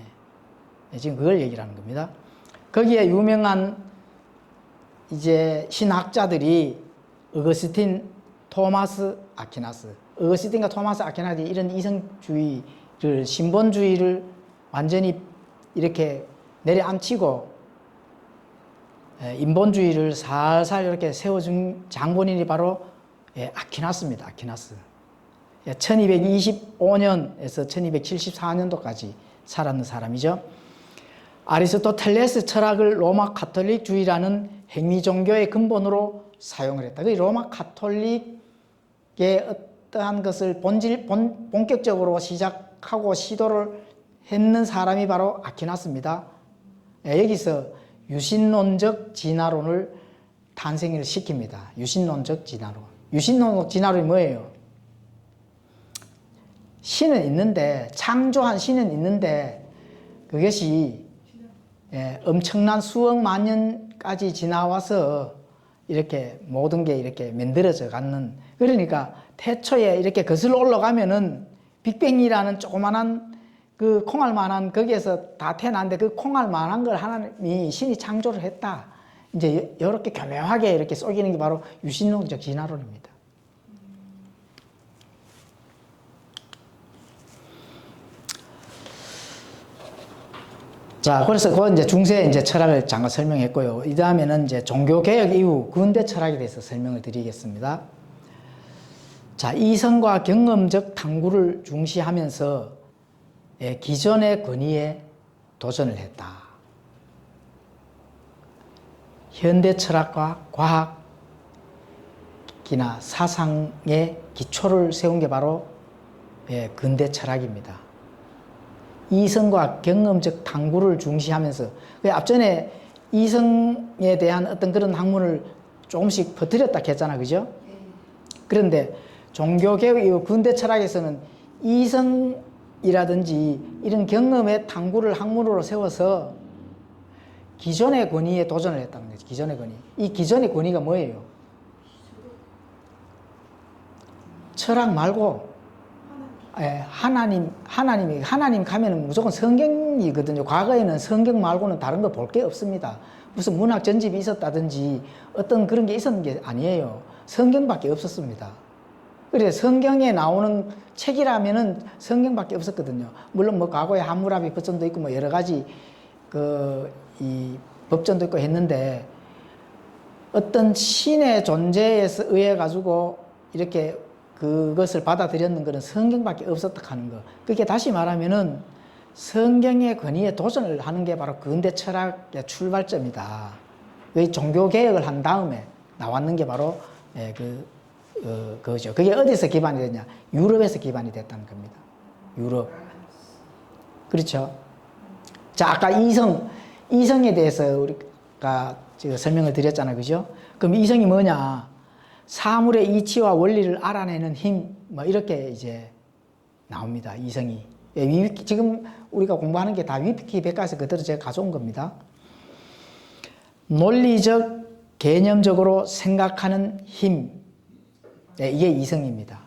Speaker 1: 지금 그걸 얘기를 하는 겁니다. 거기에 유명한 이제 신학자들이 어거스틴, 토마스 아퀴나스, 어거스틴과 토마스 아퀴나스 이런 이성주의를, 신본주의를 완전히 이렇게 내려앉히고 인본주의를 살살 이렇게 세워준 장본인이 바로 아퀴나스입니다. 아퀴나스. 1225년에서 1274년도까지 살았는 사람이죠. 아리스토텔레스 철학을 로마 가톨릭주의라는 행위 종교의 근본으로 사용을 했다. 그 로마 가톨릭의 어떠한 것을 본격적으로 시작하고 시도를 했는 사람이 바로 아퀴나스입니다. 여기서 유신론적 진화론을 탄생을 시킵니다. 유신론적 진화론. 유신론적 진화론이 뭐예요? 신은 있는데, 창조한 신은 있는데 그것이 엄청난 수억 만 년까지 지나와서 이렇게 모든 게 이렇게 만들어져 가는, 그러니까 태초에 이렇게 거슬러 올라가면은 빅뱅이라는 조그만한 그 콩알만한 거기에서 다 태어났는데 그 콩알만한 걸 하나님이 신이 창조를 했다. 이제 이렇게 교묘하게 이렇게 쏘기는 게 바로 유신론적 진화론입니다. 자, 그래서 그 이제 중세 이제 철학을 잠깐 설명했고요. 이 다음에는 이제 종교 개혁 이후 근대 철학에 대해서 설명을 드리겠습니다. 자, 이성과 경험적 탐구를 중시하면서 기존의 권위에 도전을 했다. 현대 철학과 과학이나 사상의 기초를 세운 게 바로 근대 철학입니다. 이성과 경험적 탐구를 중시하면서, 앞전에 이성에 대한 어떤 그런 학문을 조금씩 퍼뜨렸다 했잖아, 그죠? 그런데 종교개혁 이후 근대 철학에서는 이성이라든지 이런 경험의 탐구를 학문으로 세워서 기존의 권위에 도전을 했다는 거죠. 기존의 권위. 이 기존의 권위가 뭐예요? 철학 말고 하나님 가면은 무조건 성경이거든요. 과거에는 성경 말고는 다른 거 볼 게 없습니다. 무슨 문학 전집이 있었다든지 어떤 그런 게 있었는 게 아니에요. 성경밖에 없었습니다. 그래서 성경에 나오는 책이라면은 성경밖에 없었거든요. 물론 뭐 과거에 함무라비 법전도 있고 뭐 여러 가지 이 법전도 있고 했는데, 어떤 신의 존재에 의해 가지고 이렇게 그것을 받아들였는 것은 성경밖에 없었다 하는 거. 그게 다시 말하면은 성경의 권위에 도전을 하는 게 바로 근대 철학의 출발점이다. 그 종교 개혁을 한 다음에 나왔는 게 바로 그거죠. 그게 어디서 기반이 됐냐? 유럽에서 기반이 됐다는 겁니다. 유럽. 그렇죠. 자, 아까 이성에 대해서 우리가 지금 설명을 드렸잖아요. 그죠? 그럼 이성이 뭐냐? 사물의 이치와 원리를 알아내는 힘, 뭐 이렇게 이제 나옵니다. 이성이. 지금 우리가 공부하는 게 다 위키백과에서 그대로 제가 가져온 겁니다. 논리적, 개념적으로 생각하는 힘, 이게 이성입니다.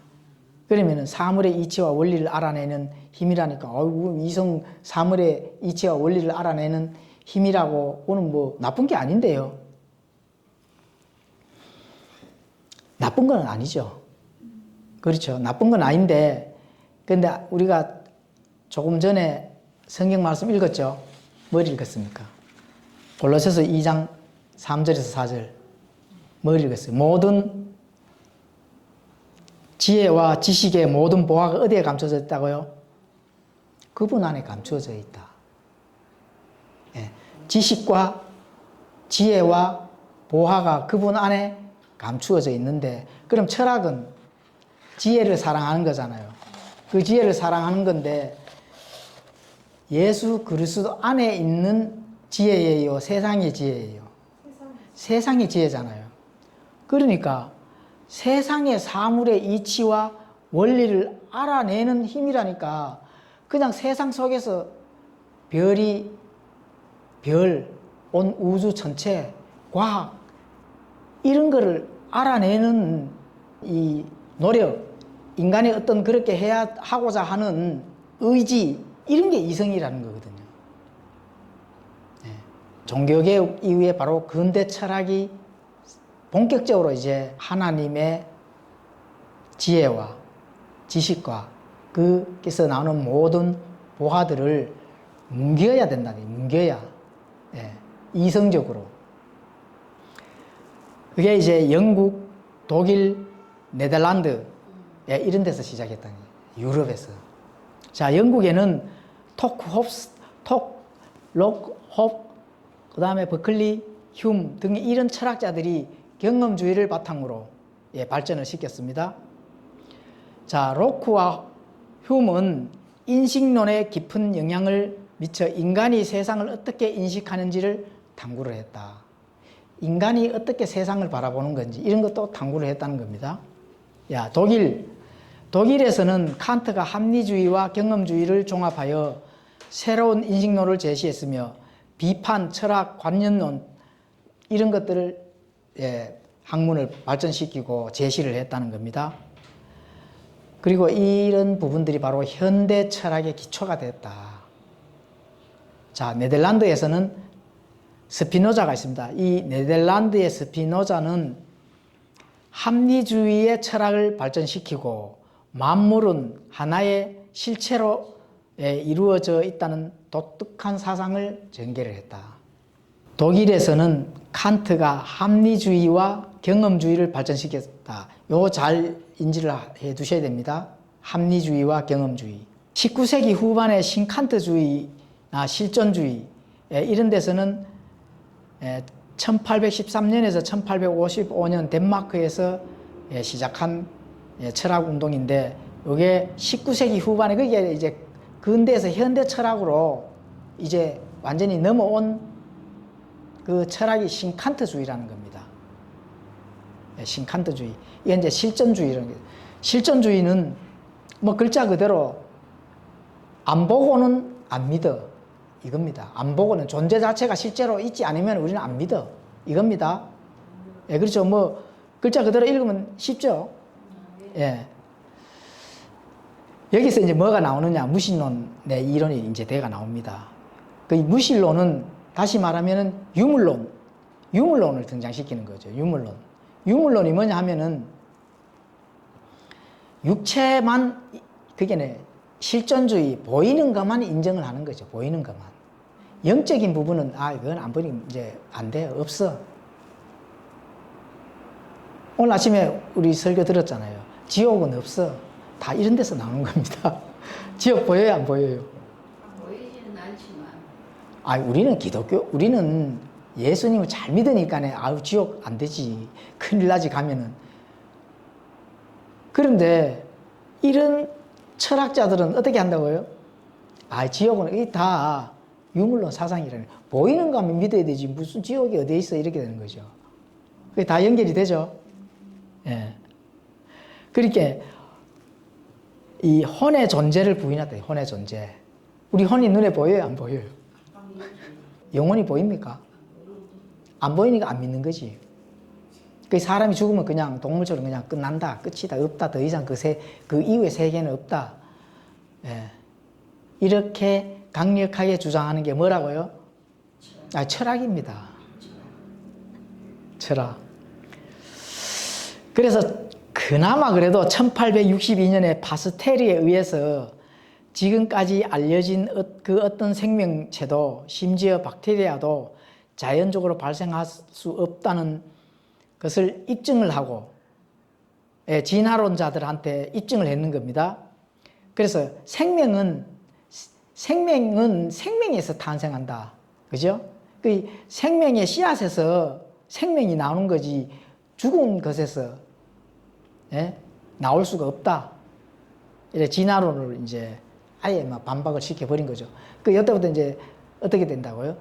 Speaker 1: 그러면은 사물의 이치와 원리를 알아내는 힘이라니까, 이성 사물의 이치와 원리를 알아내는 힘이라고, 그거는 뭐 나쁜 게 아닌데요. 나쁜 건 아니죠. 그렇죠. 나쁜 건 아닌데, 근데 우리가 조금 전에 성경 말씀 읽었죠? 뭘 읽었습니까? 골로새서 2장 3절에서 4절. 뭘 읽었어요? 모든 지혜와 지식의 모든 보화가 어디에 감춰져 있다고요? 그분 안에 감추어져 있다. 지식과 지혜와 보화가 그분 안에 감추어져 있는데, 그럼 철학은 지혜를 사랑하는 거잖아요. 그 지혜를 사랑하는 건데, 예수 그리스도 안에 있는 지혜예요? 세상의 지혜예요? 세상의 지혜잖아요. 그러니까 세상의 사물의 이치와 원리를 알아내는 힘이라니까, 그냥 세상 속에서 온 우주 전체, 과학, 이런 거를 알아내는 이 노력, 인간이 어떤 그렇게 하고자 하는 의지, 이런 게 이성이라는 거거든요. 종교개혁 이후에 바로 근대 철학이 본격적으로 이제 하나님의 지혜와 지식과 그께서 나오는 모든 보화들을 뭉겨야 된다니, 뭉겨야. 이성적으로. 그게 이제 영국, 독일, 네덜란드, 이런 데서 시작했다니, 유럽에서. 자, 영국에는 록홉, 그 다음에 버클리, 휴մ 등 이런 철학자들이 경험주의를 바탕으로 발전을 시켰습니다. 자, 로크와 휴움은 인식론에 깊은 영향을 미쳐 인간이 세상을 어떻게 인식하는지를 탐구를 했다. 인간이 어떻게 세상을 바라보는 건지 이런 것도 탐구를 했다는 겁니다. 야, 독일에서는 칸트가 합리주의와 경험주의를 종합하여 새로운 인식론을 제시했으며 비판, 철학, 관념론 이런 것들을 학문을 발전시키고 제시를 했다는 겁니다. 그리고 이런 부분들이 바로 현대 철학의 기초가 됐다. 자, 네덜란드에서는 스피노자가 있습니다. 이 네덜란드의 스피노자는 합리주의의 철학을 발전시키고 만물은 하나의 실체로 이루어져 있다는 독특한 사상을 전개를 했다. 독일에서는 칸트가 합리주의와 경험주의를 발전시켰다. 요거 잘 인지를 해 두셔야 됩니다. 합리주의와 경험주의. 19세기 후반의 신칸트주의나 실존주의 이런 데서는 1813년에서 1855년 덴마크에서 시작한 철학 운동인데 이게 19세기 후반에 그게 이제 근대에서 현대 철학으로 이제 완전히 넘어온 그 철학이 신칸트주의라는 겁니다. 신칸트주의. 이게 이제 실존주의라는 거예요. 실존주의는 뭐 글자 그대로 안 보고는 안 믿어. 이겁니다. 안 보고는 존재 자체가 실제로 있지 않으면 우리는 안 믿어. 이겁니다. 예, 그렇죠. 뭐 글자 그대로 읽으면 쉽죠. 예. 여기서 이제 뭐가 나오느냐? 무신론의 이론이 이제 대가 나옵니다. 그 무신론은 다시 말하면은 유물론을 등장시키는 거죠. 유물론이 뭐냐 하면은 육체만 그게 실존주의 보이는 것만 인정을 하는 거죠. 보이는 것만. 영적인 부분은 이건 안 보이면 이제 안 돼요. 없어. 오늘 아침에 우리 설교 들었잖아요. 지옥은 없어. 다 이런 데서 나오는 겁니다. 지옥 보여요, 안 보여요?
Speaker 3: 보이지는 않지만.
Speaker 1: 우리는 예수님을 잘 믿으니까 지옥 안 되지. 큰일 나지 가면은. 그런데 이런 철학자들은 어떻게 한다고요? 지옥은 다 유물론 사상이라는. 보이는 거면 믿어야 되지. 무슨 지옥이 어디에 있어? 이렇게 되는 거죠. 그게 다 연결이 되죠. 예. 그러니까 이 혼의 존재를 부인하다. 혼의 존재. 우리 혼이 눈에 보여요? 안 보여요? 영혼이 보입니까? 안 보이니까 안 믿는 거지. 그 사람이 죽으면 그냥 동물처럼 그냥 끝난다. 끝이다. 없다. 더 이상 그 이후의 세계는 없다. 예. 이렇게 강력하게 주장하는 게 뭐라고요? 철학입니다. 철학. 그래서 그나마 그래도 1862년에 파스텔에 의해서 지금까지 알려진 그 어떤 생명체도 심지어 박테리아도 자연적으로 발생할 수 없다는 것을 입증을 하고 진화론자들한테 입증을 했는 겁니다. 그래서 생명은 생명에서 탄생한다. 그죠? 그 생명의 씨앗에서 생명이 나오는 거지 죽은 것에서 나올 수가 없다. 이래 진화론을 이제 아예 막 반박을 시켜버린 거죠. 이때부터 이제 어떻게 된다고요?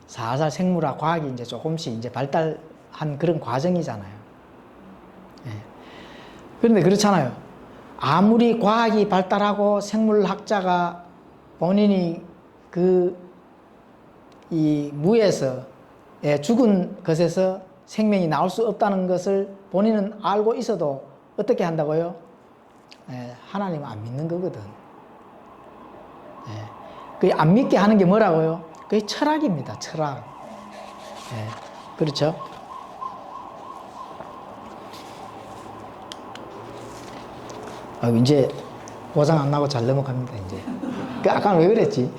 Speaker 1: 살살 생물학 과학이 이제 조금씩 이제 발달한 그런 과정이잖아요. 그런데 그렇잖아요. 아무리 과학이 발달하고 생물학자가 본인이 이 무에서 죽은 것에서 생명이 나올 수 없다는 것을 본인은 알고 있어도 어떻게 한다고요? 하나님은 안 믿는 거거든. 그 안 믿게 하는 게 뭐라고요? 그게 철학입니다. 철학. 그렇죠? 이제 고장 안 나고 잘 넘어갑니다. 이제. 아까는 왜 그랬지?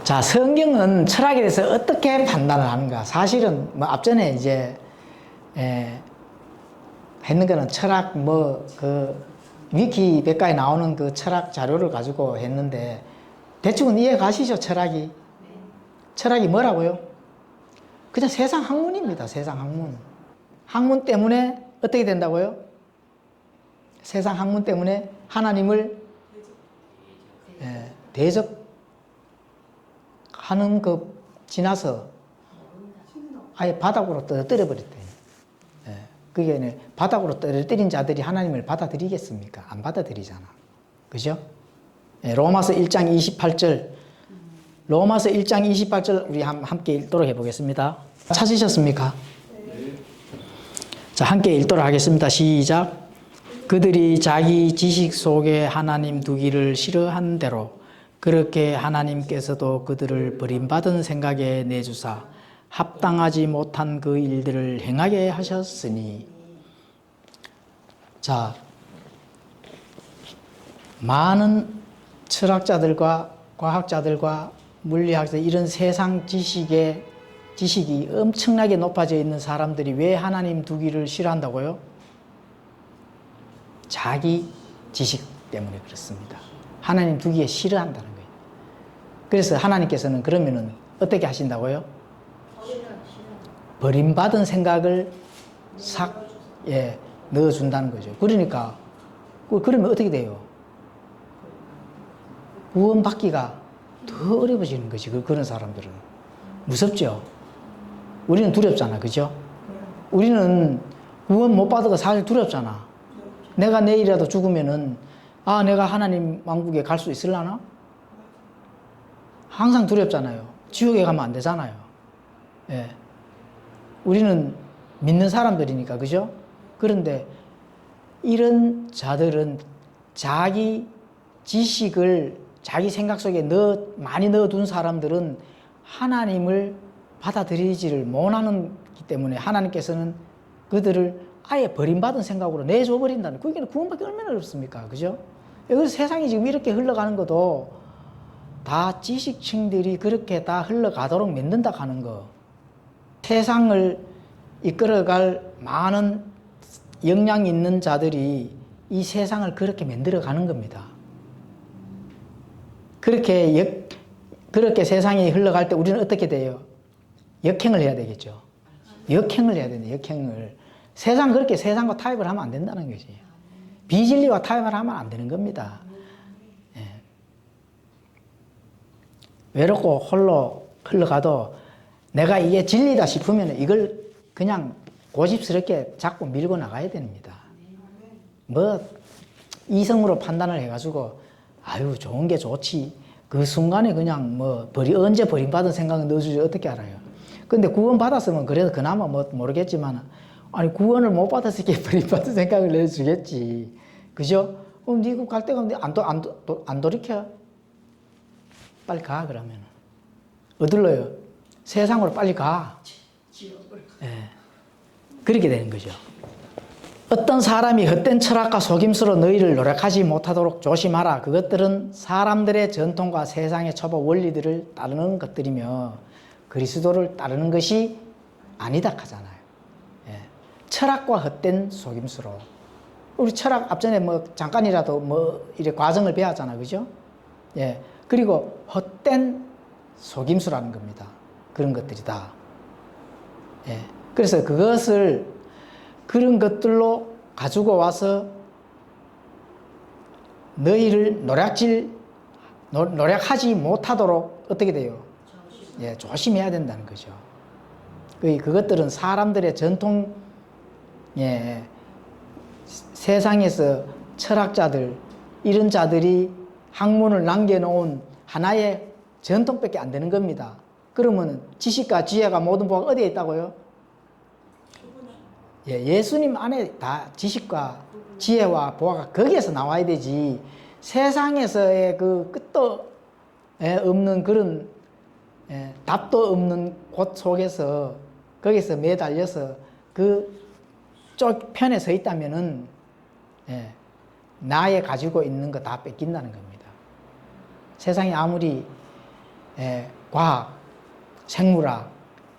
Speaker 1: 자, 성경은 철학에 대해서 어떻게 판단을 하는가? 사실은 뭐 앞전에 이제 했는 거는 철학 위키백과에 나오는 그 철학 자료를 가지고 했는데 대충은 이해 가시죠? 철학이. 철학이 뭐라고요? 그냥 세상 학문입니다. 세상 학문. 학문 때문에 어떻게 된다고요? 세상 학문 때문에 하나님을 대적하게 하는 거 지나서 아예 바닥으로 떨어뜨려 버렸대. 예. 그게 바닥으로 떨어뜨린 자들이 하나님을 받아들이겠습니까? 안 받아들이잖아. 그죠? 예, 로마서 1장 28절. 로마서 1장 28절 우리 함께 읽도록 해보겠습니다. 찾으셨습니까? 자, 함께 읽도록 하겠습니다. 시작. 그들이 자기 지식 속에 하나님 두기를 싫어한 대로 그렇게 하나님께서도 그들을 버림받은 생각에 내주사 합당하지 못한 그 일들을 행하게 하셨으니. 자, 많은 철학자들과 과학자들과 물리학자 이런 세상 지식이 엄청나게 높아져 있는 사람들이 왜 하나님 두기를 싫어한다고요? 자기 지식 때문에 그렇습니다. 하나님 두기에 싫어한다는 거예요. 그래서 하나님께서는 그러면은 어떻게 하신다고요? 버림받은 생각을 싹 넣어준다는 거죠. 그러니까 그러면 어떻게 돼요? 구원받기가 더 어려워지는 거지. 그런 사람들은 무섭죠. 우리는 두렵잖아, 그죠? 우리는 구원 못 받아가 사실 두렵잖아. 내가 내일이라도 죽으면은 내가 하나님 왕국에 갈 수 있을라나? 항상 두렵잖아요. 지옥에 가면 안 되잖아요. 예. 우리는 믿는 사람들이니까, 그죠? 그런데 이런 자들은 자기 지식을 자기 생각 속에 많이 넣어둔 사람들은 하나님을 받아들이지를 못하기 때문에 하나님께서는 그들을 아예 버림받은 생각으로 내줘 버린다는, 그게 구원받기 얼마나 어렵습니까? 그죠? 그래서 세상이 지금 이렇게 흘러가는 것도 다 지식층들이 그렇게 다 흘러가도록 만든다 하는 거. 세상을 이끌어갈 많은 역량 있는 자들이 이 세상을 그렇게 만들어 가는 겁니다. 그렇게 세상이 흘러갈 때 우리는 어떻게 돼요? 역행을 해야 되겠죠. 역행을 해야 되는데, 역행을. 그렇게 세상과 타협을 하면 안 된다는 거지. 비진리와 타협을 하면 안 되는 겁니다. 예. 외롭고 홀로 흘러가도 내가 이게 진리다 싶으면 이걸 그냥 고집스럽게 자꾸 밀고 나가야 됩니다. 이성으로 판단을 해가지고, 좋은 게 좋지. 그 순간에 그냥 언제 버림받은 생각을 넣어주지 어떻게 알아요? 근데 구원 받았으면 그래도 그나마 모르겠지만, 구원을 못 받았으니까 버림받은 생각을 내주겠지. 그죠? 그럼 네 갈 데가 없는데 안 돌이켜? 빨리 가, 그러면. 어딜러요? 세상으로 빨리 가. 예. 그렇게 되는 거죠. 어떤 사람이 헛된 철학과 속임수로 너희를 노력하지 못하도록 조심하라. 그것들은 사람들의 전통과 세상의 초보 원리들을 따르는 것들이며 그리스도를 따르는 것이 아니다 하잖아요. 예. 철학과 헛된 속임수로. 우리 철학 앞전에 잠깐이라도 이래 과정을 배웠잖아, 그죠? 예. 그리고 헛된 속임수라는 겁니다. 그런 것들이다. 예. 그래서 그런 것들로 가지고 와서 너희를 노력하지 못하도록 어떻게 돼요? 조심해야 된다는 거죠. 그것들은 사람들의 전통, 세상에서 철학자들, 이런 자들이 학문을 남겨놓은 하나의 전통밖에 안 되는 겁니다. 그러면 지식과 지혜가 모든 보가 어디에 있다고요? 예수님 안에 다 지식과 지혜와 보아가 거기에서 나와야 되지. 세상에서의 그 끝도 없는 그런 답도 없는 곳 속에서 거기서 매달려서 그쪽 편에 서 있다면은 나의 가지고 있는 거 다 뺏긴다는 겁니다. 세상이 아무리 과학, 생물학,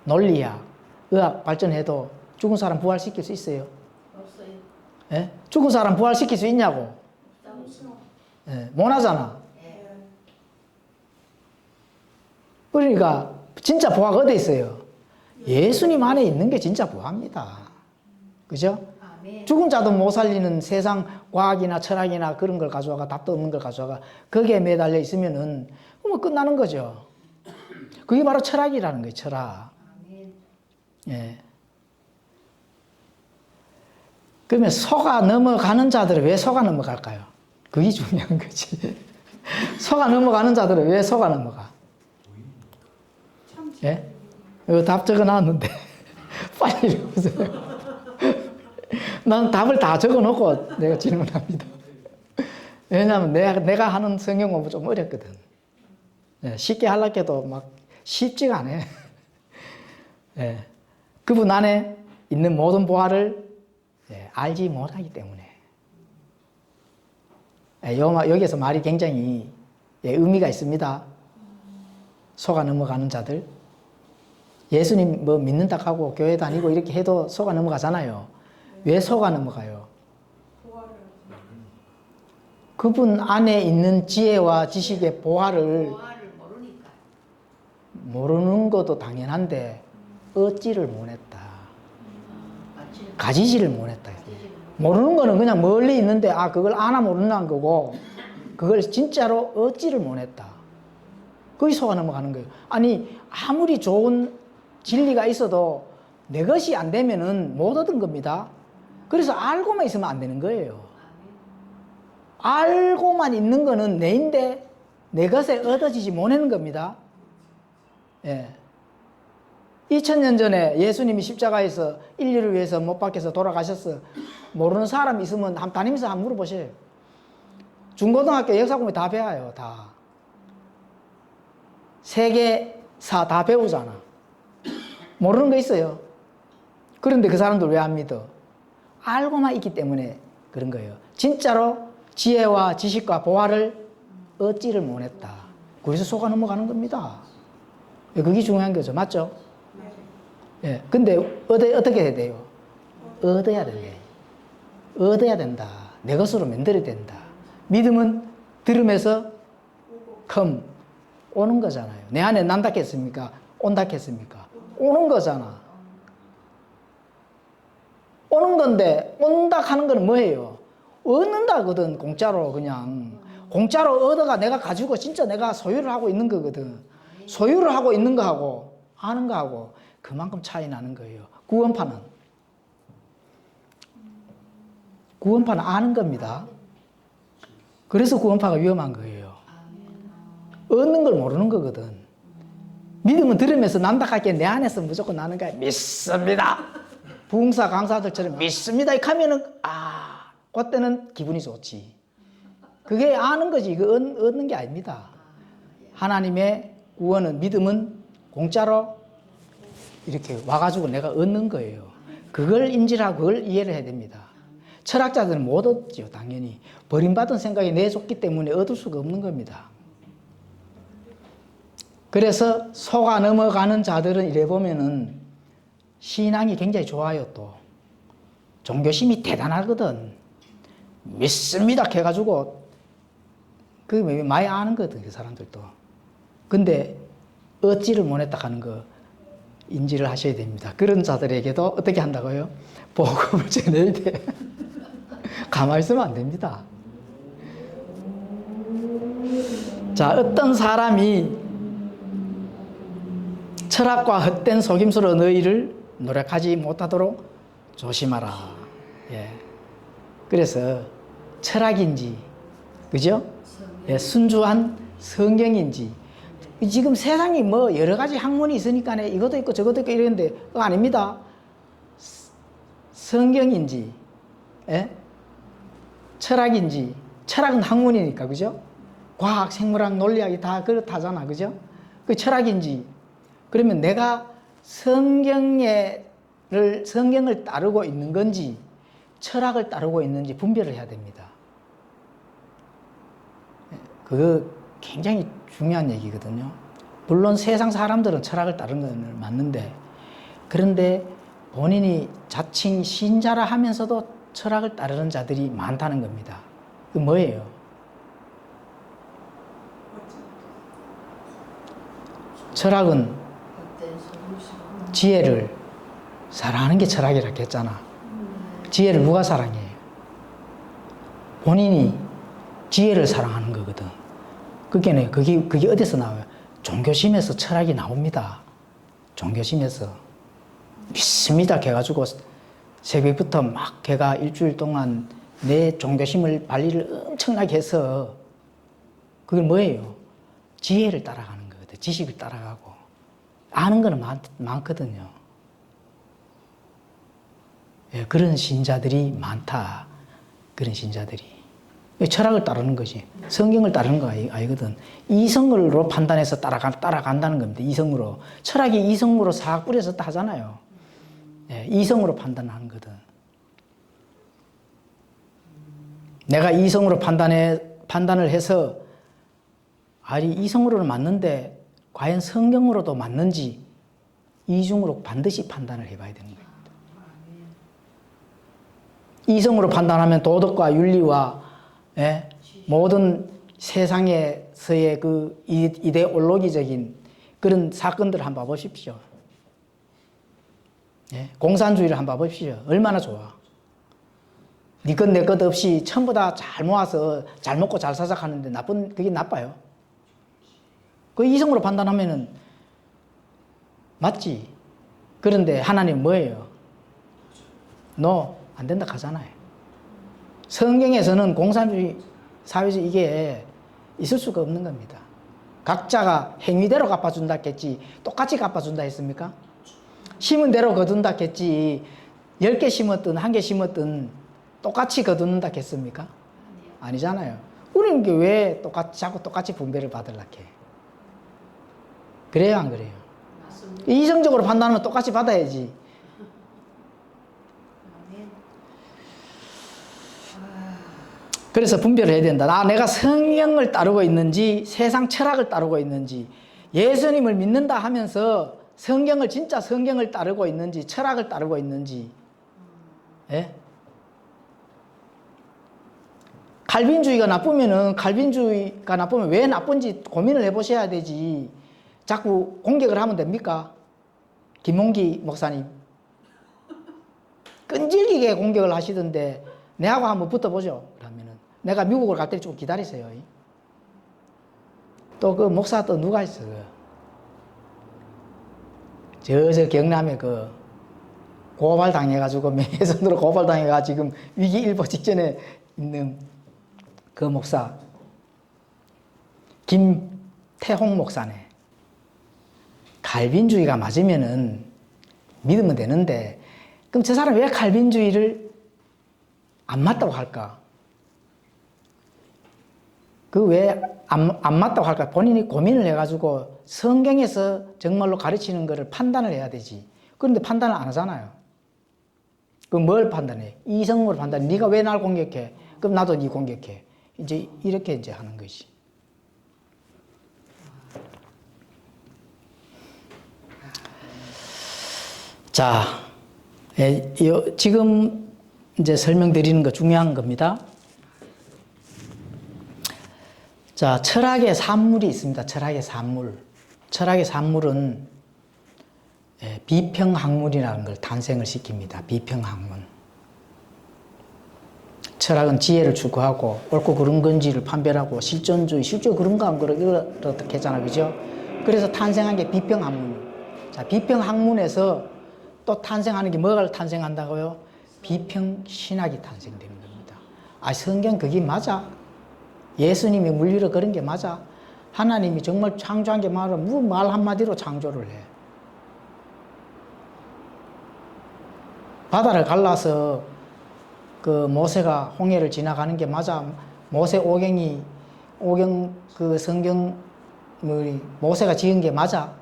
Speaker 1: 논리학, 의학 발전해도 죽은 사람 부활시킬 수 있어요?
Speaker 3: 없어요.
Speaker 1: 예? 죽은 사람 부활시킬 수 있냐고? 못 하잖아. 그러니까 진짜 부활가 어디 있어요? 예수님 안에 있는 게 진짜 부활입니다. 그죠?
Speaker 3: 아멘.
Speaker 1: 죽은 자도 못 살리는 세상 과학이나 철학이나 그런 걸 가져와가 답도 없는 걸 가져와가 거기에 매달려 있으면은 끝나는 거죠. 그게 바로 철학이라는 거예요, 철학.
Speaker 3: 아멘.
Speaker 1: 예. 그러면 속아 넘어가는 자들은 왜 속아 넘어갈까요? 그게 중요한 거지. 속아 넘어가는 자들은 왜 속아 넘어가? 예? 이거 답 적어 놨는데 빨리 읽어보세요. 난 답을 다 적어 놓고 내가 질문합니다. 왜냐하면 내가 하는 성경 공부 좀 어렵거든. 예, 쉽게 하려고 해도 막 쉽지가 않아요. 예, 그분 안에 있는 모든 보화를 알지 못하기 때문에. 여기에서 말이 굉장히 의미가 있습니다. 속아 넘어가는 자들. 예수님 뭐 믿는다 하고 교회 다니고 이렇게 해도 속아 넘어가잖아요. 왜 속아 넘어가요? 그분 안에 있는 지혜와 지식의 보화를
Speaker 3: 모르니까.
Speaker 1: 모르는 것도 당연한데 얻지를 못했다.
Speaker 3: 맞지?
Speaker 1: 가지지를 못했다. 모르는 거는 그냥 멀리 있는데 그걸 아나 모르는 거고 그걸 진짜로 얻지를 못했다. 거기 속아 넘어가는 거예요. 아니 아무리 좋은 진리가 있어도 내 것이 안 되면은 못 얻은 겁니다. 그래서 알고만 있으면 안 되는 거예요. 알고만 있는 거는 내인데 내 것에 얻어지지 못하는 겁니다. 예. 2000년 전에 예수님이 십자가에서 인류를 위해서 못 박혀서 돌아가셨어. 모르는 사람 있으면 다니면서 한번 물어보세요. 중고등학교 역사 공부 다 배워요. 다. 세계사 다 배우잖아. 모르는 거 있어요. 그런데 그 사람들 왜 안 믿어? 알고만 있기 때문에 그런 거예요. 진짜로 지혜와 지식과 보화를 얻지를 못했다. 그래서 속아 넘어가는 겁니다. 그게 중요한 거죠. 맞죠? 예. 근데 어떻게 해야 돼요? 얻어야 된대. 얻어야 된다. 내 것으로 만들어야 된다. 믿음은 들음에서 오는 거잖아요. 내 안에 난다 했습니까? 온다 했습니까? 오는 거잖아. 오는 건데 온다 하는 건 뭐예요? 얻는다거든. 공짜로 그냥. 공짜로 얻어가 내가 가지고 진짜 내가 소유를 하고 있는 거거든. 소유를 하고 있는 거하고 아는 거하고 그만큼 차이 나는 거예요. 구원파는 아는 겁니다. 그래서 구원파가 위험한 거예요. 얻는 걸 모르는 거거든. 믿음은 들으면서 난다 할게 내 안에서 무조건 나는 거야. 믿습니다. 부흥사 강사들처럼 믿습니다. 이렇게 하면은 그때는 기분이 좋지. 그게 아는 거지. 이거 얻는 게 아닙니다. 하나님의 구원은 믿음은 공짜로 이렇게 와가지고 내가 얻는 거예요. 그걸 인지하고 그걸 이해를 해야 됩니다. 철학자들은 못 얻죠. 당연히. 버림받은 생각이 내줬기 때문에 얻을 수가 없는 겁니다. 그래서 속아 넘어가는 자들은 이래 보면은 신앙이 굉장히 좋아요. 또 종교심이 대단하거든. 믿습니다 해가지고 그 많이 아는 거거든. 그 사람들도. 근데 얻지를 못했다 하는 거 인지를 하셔야 됩니다. 그런 자들에게도 어떻게 한다고요? 복음을 전해야 돼. 가만히 있으면 안 됩니다. 자, 어떤 사람이 철학과 헛된 속임수로 너희를 노력하지 못하도록 조심하라. 예. 그래서 철학인지, 그죠? 예, 순수한 성경인지. 지금 세상이 뭐 여러 가지 학문이 있으니까 이것도 있고 저것도 있고 이러는데 그거 아닙니다. 성경인지, 예? 철학인지. 철학은 학문이니까, 그죠? 과학, 생물학, 논리학이 다 그렇다잖아, 그죠? 그 철학인지. 그러면 내가 성경을 따르고 있는 건지 철학을 따르고 있는지 분별을 해야 됩니다. 그거 굉장히 중요한 얘기거든요. 물론 세상 사람들은 철학을 따르는 건 맞는데, 그런데 본인이 자칭 신자라 하면서도 철학을 따르는 자들이 많다는 겁니다. 그 뭐예요? 철학은 지혜를 사랑하는 게 철학이라고 했잖아. 지혜를 누가 사랑해요? 본인이 지혜를 사랑하는 거거든. 그게 어디서 나와요? 종교심에서 철학이 나옵니다. 종교심에서. 믿습니다. 걔가지고 새벽부터 막 걔가 일주일 동안 내 종교심을 관리를 엄청나게 해서 그게 뭐예요? 지혜를 따라가는 거거든. 지식을 따라가고. 아는 거는 많거든요. 예, 그런 신자들이 많다. 그런 신자들이. 철학을 따르는 거지. 성경을 따르는 거 아니거든. 이성으로 판단해서 따라간다는 겁니다. 이성으로. 철학이 이성으로 싹 뿌려서 하잖아요. 예, 이성으로 판단하는 거든. 내가 이성으로 판단을 해서 아니 이성으로는 맞는데 과연 성경으로도 맞는지 이중으로 반드시 판단을 해봐야 되는 겁니다. 이성으로 판단하면 도덕과 윤리와 예, 모든 세상에서의 그 이데올로기적인 그런 사건들을 한번 봐보십시오. 예, 공산주의를 한번 봐보십시오. 얼마나 좋아. 네 것 내 것 없이 전부 다 잘 모아서 잘 먹고 잘 살자 하는데 그게 나빠요. 그 이성으로 판단하면은 맞지. 그런데 하나님 뭐예요? 안 된다 하잖아요. 성경에서는 공산주의 사회주의 이게 있을 수가 없는 겁니다. 각자가 행위대로 갚아준다 했지 똑같이 갚아준다 했습니까? 심은 대로 거둔다 했지 10개 심었든 1개 심었든 똑같이 거둔다 했습니까? 아니잖아요. 우리는 왜 자꾸 똑같이 분배를 받으려고 해? 그래요, 안 그래요?
Speaker 3: 맞습니다.
Speaker 1: 이성적으로 판단하면 똑같이 받아야지. 그래서 분별을 해야 된다. 내가 성경을 따르고 있는지 세상 철학을 따르고 있는지 예수님을 믿는다 하면서 진짜 성경을 따르고 있는지 철학을 따르고 있는지. 예? 칼빈주의가 나쁘면 왜 나쁜지 고민을 해보셔야 되지. 자꾸 공격을 하면 됩니까? 김홍기 목사님 끈질기게 공격을 하시던데 내하고 한번 붙어보죠. 그러면은 내가 미국으로 갈 때는 좀 기다리세요. 또 그 목사 또 누가 있어? 저 경남에 그 고발 당해가지고 매선으로 고발 당해가 지금 위기 일보 직전에 있는 그 목사 김태홍 목사네. 칼빈주의가 맞으면은 믿으면 되는데 그럼 저 사람 왜 칼빈주의를 안 맞다고 할까? 그 왜 안 맞다고 할까? 본인이 고민을 해가지고 성경에서 정말로 가르치는 것을 판단을 해야 되지. 그런데 판단을 안 하잖아요. 그럼 뭘 판단해? 이성으로 판단해. 네가 왜 날 공격해? 그럼 나도 네 공격해. 이제 이렇게 이제 하는 것이. 자, 지금 이제 설명드리는 거 중요한 겁니다. 자, 철학의 산물이 있습니다. 철학의 산물. 철학의 산물은 비평학문이라는 걸 탄생을 시킵니다. 비평학문. 철학은 지혜를 추구하고 옳고 그른 건지를 판별하고 실존주의, 실제 그런가 안 그런가 어떻게 했잖아요. 그죠? 그래서 탄생한 게 비평학문. 자, 비평학문에서 또 탄생하는 게 뭐가 탄생한다고요? 비평신학이 탄생되는 겁니다. 아, 성경 그게 맞아? 예수님이 물리로 그런 게 맞아? 하나님이 정말 창조한 게 맞아? 말 한마디로 창조를 해. 바다를 갈라서 그 모세가 홍해를 지나가는 게 맞아? 모세 오경 그 성경 모세가 지은 게 맞아?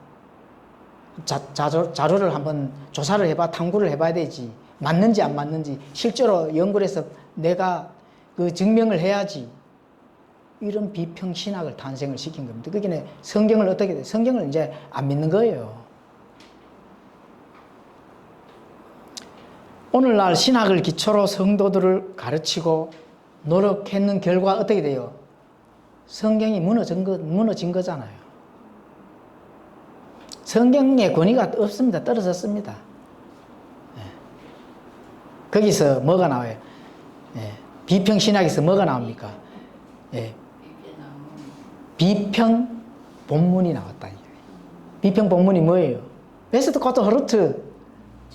Speaker 1: 자료를 한번 조사를 해봐, 탐구를 해봐야 되지. 맞는지 안 맞는지 실제로 연구를 해서 내가 그 증명을 해야지. 이런 비평신학을 탄생을 시킨 겁니다. 그게 성경을 어떻게 돼? 성경을 이제 안 믿는 거예요. 오늘날 신학을 기초로 성도들을 가르치고 노력했는 결과 어떻게 돼요? 성경이 무너진 거잖아요. 성경의 권위가 없습니다. 떨어졌습니다. 거기서 뭐가 나와요? 비평신학에서 뭐가 나옵니까? 비평 본문이 나왔다. 비평 본문이 뭐예요? 웨스트코트 허르트.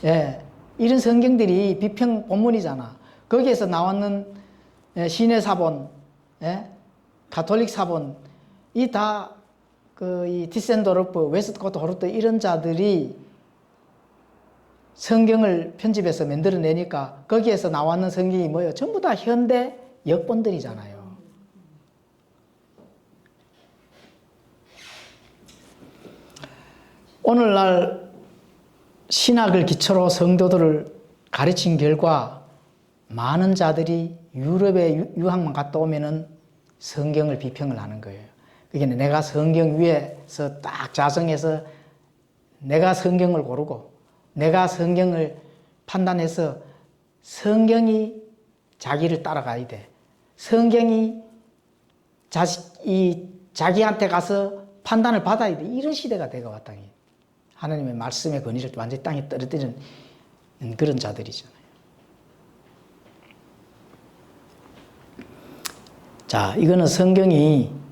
Speaker 1: 예, 이런 성경들이 비평 본문이잖아. 거기에서 나왔는 신의 사본, 예? 가톨릭 사본, 이 다 이 디센도르프, 웨스트코트 호르트 이런 자들이 성경을 편집해서 만들어내니까 거기에서 나왔는 성경이 뭐예요? 전부 다 현대 역본들이잖아요. 오늘날 신학을 기초로 성도들을 가르친 결과 많은 자들이 유럽에 유학만 갔다 오면은 성경을 비평을 하는 거예요. 그러니까 내가 성경 위에서 딱 자성해서 내가 성경을 고르고 내가 성경을 판단해서 성경이 자기를 따라가야 돼. 성경이 자기한테 가서 판단을 받아야 돼. 이런 시대가 되어 왔다. 하나님의 말씀의 권위를 완전히 땅에 떨어뜨리는 그런 자들이잖아요. 자, 이거는 성경이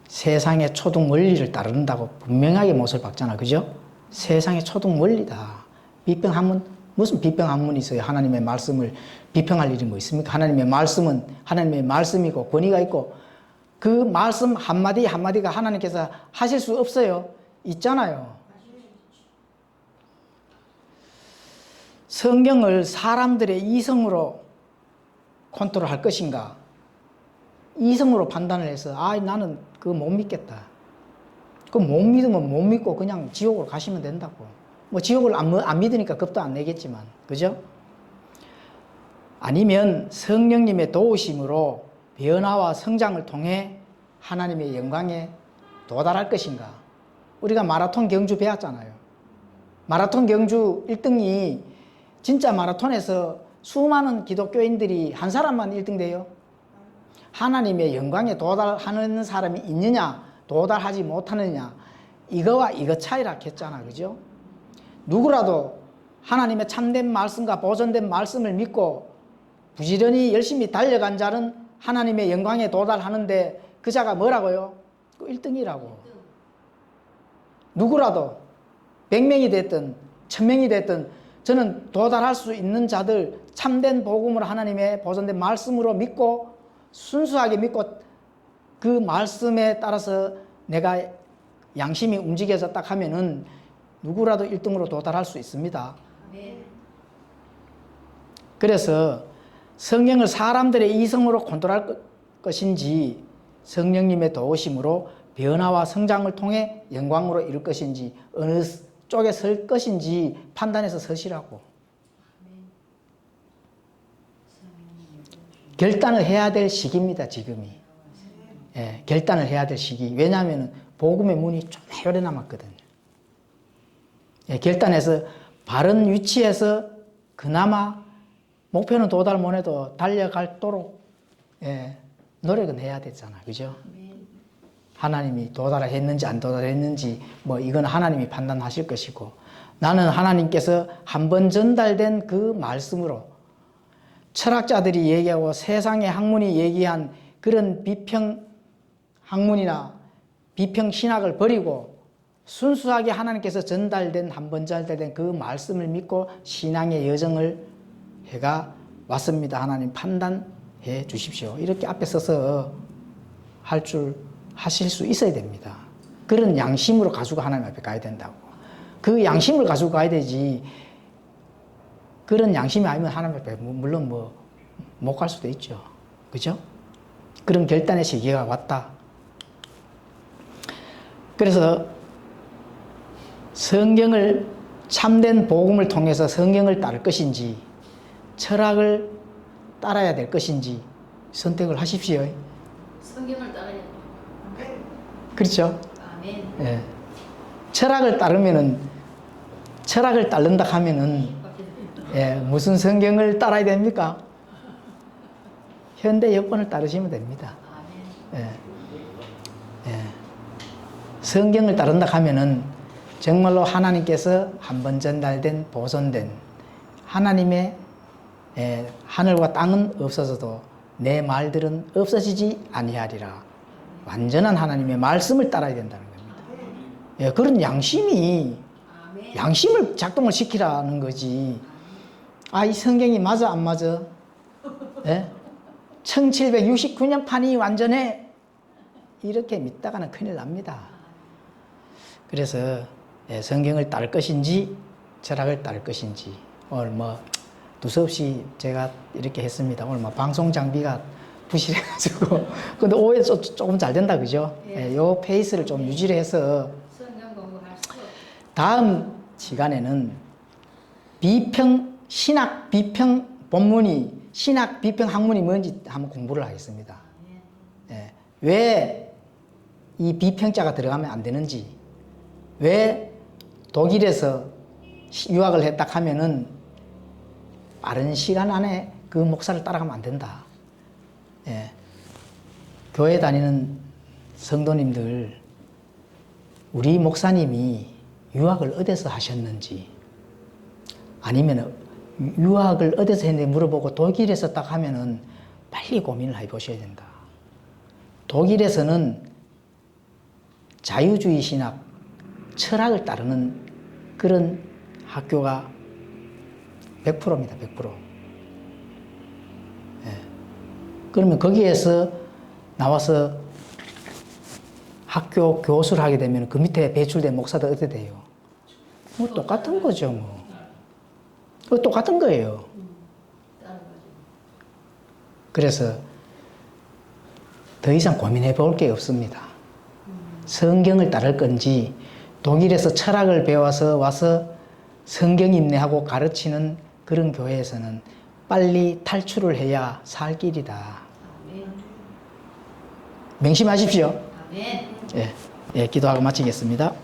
Speaker 1: 세상의 초등 원리를 따른다고 분명하게 못을 박잖아. 그죠? 세상의 초등 원리다. 비평 한문, 무슨 비평 한문이 있어요? 하나님의 말씀을 비평할 일이 뭐 있습니까? 하나님의 말씀은 하나님의 말씀이고 권위가 있고 그 말씀 한마디 한마디가 하나님께서 하실 수 없어요. 있잖아요. 성경을 사람들의 이성으로 컨트롤할 것인가? 이성으로 판단을 해서 나는 그거 못 믿겠다. 그거 못 믿으면 못 믿고 그냥 지옥으로 가시면 된다고. 뭐 지옥을 안 믿으니까 겁도 안 내겠지만, 그죠? 아니면 성령님의 도우심으로 변화와 성장을 통해 하나님의 영광에 도달할 것인가? 우리가 마라톤 경주 배웠잖아요. 마라톤 경주 1등이 진짜 마라톤에서 수많은 기독교인들이 한 사람만 1등 돼요. 하나님의 영광에 도달하는 사람이 있느냐, 도달하지 못하느냐, 이거와 이거 차이라 했잖아. 그죠? 누구라도 하나님의 참된 말씀과 보존된 말씀을 믿고 부지런히 열심히 달려간 자는 하나님의 영광에 도달하는데 그 자가 뭐라고요? 1등이라고. 누구라도 100명이 됐든 1000명이 됐든 저는 도달할 수 있는 자들 참된 복음으로 하나님의 보존된 말씀으로 믿고 순수하게 믿고 그 말씀에 따라서 내가 양심이 움직여서 딱 하면은 누구라도 1등으로 도달할 수 있습니다. 그래서 성경을 사람들의 이성으로 컨트롤할 것인지 성령님의 도우심으로 변화와 성장을 통해 영광으로 이룰 것인지 어느 쪽에 설 것인지 판단해서 서시라고. 결단을 해야 될 시기입니다. 지금이. 예, 결단을 해야 될 시기. 왜냐하면 복음의 문이 좀 오래 남았거든요. 예, 결단해서 바른 위치에서 그나마 목표는 도달 못해도 달려갈도록 노력은 해야 되잖아. 그죠? 하나님이 도달했는지 안 도달했는지 뭐 이건 하나님이 판단하실 것이고 나는 하나님께서 한 번 전달된 그 말씀으로 철학자들이 얘기하고 세상의 학문이 얘기한 그런 비평 학문이나 비평 신학을 버리고 순수하게 하나님께서 전달된 한 번 전달된 그 말씀을 믿고 신앙의 여정을 해가 왔습니다. 하나님 판단해 주십시오. 이렇게 앞에 서서 하실 수 있어야 됩니다. 그런 양심으로 가지고 하나님 앞에 가야 된다고. 그 양심을 가지고 가야 되지. 그런 양심이 아니면 하나님 앞에 물론 못 갈 수도 있죠. 그죠? 그런 결단의 시기가 왔다. 그래서 성경을 참된 복음을 통해서 성경을 따를 것인지 철학을 따라야 될 것인지 선택을 하십시오.
Speaker 3: 성경을 따라야 돼.
Speaker 1: 그렇죠?
Speaker 3: 아멘.
Speaker 1: 예. 철학을 따른다 하면은 무슨 성경을 따라야 됩니까? 현대 여권을 따르시면 됩니다.
Speaker 3: 아멘.
Speaker 1: 성경을 따른다 하면은 정말로 하나님께서 한 번 전달된 보존된 하나님의 하늘과 땅은 없어져도 내 말들은 없어지지 아니하리라. 완전한 하나님의 말씀을 따라야 된다는 겁니다. 예, 그런 양심이
Speaker 3: 아멘.
Speaker 1: 양심을 작동을 시키라는 거지. 아, 이 성경이 맞아 안 맞아? 예? 1769년 판이 완전해. 이렇게 믿다가는 큰일 납니다. 그래서 예, 성경을 따를 것인지 철학을 따를 것인지 오늘 뭐 두서없이 제가 이렇게 했습니다. 오늘 뭐 방송 장비가 부실해가지고 근데 오해 조금 잘 된다 그죠? 예, 요 페이스를 좀 유지를 해서
Speaker 3: 성경 공부할 수 없어.
Speaker 1: 다음 시간에는 신학 비평 본문이 신학 비평 학문이 뭔지 한번 공부를 하겠습니다. 예, 왜 이 비평자가 들어가면 안 되는지, 왜 독일에서 유학을 했다 하면은 빠른 시간 안에 그 목사를 따라가면 안 된다. 예, 교회 다니는 성도님들, 우리 목사님이 유학을 어디서 하셨는지, 아니면 유학을 어디서 했는지 물어보고 독일에서 딱 하면은 빨리 고민을 해보셔야 된다. 독일에서는 자유주의 신학, 철학을 따르는 그런 학교가 100%입니다. 100%. 예. 그러면 거기에서 나와서 학교 교수를 하게 되면 그 밑에 배출된 목사들 어떻게 돼요? 뭐 똑같은 거죠, 뭐. 그거 똑같은 거예요. 그래서 더 이상 고민해 볼 게 없습니다. 성경을 따를 건지 독일에서 철학을 배워서 와서 성경 임내하고 가르치는 그런 교회에서는 빨리 탈출을 해야 살 길이다. 명심하십시오.
Speaker 3: 아멘.
Speaker 1: 예, 기도하고 마치겠습니다.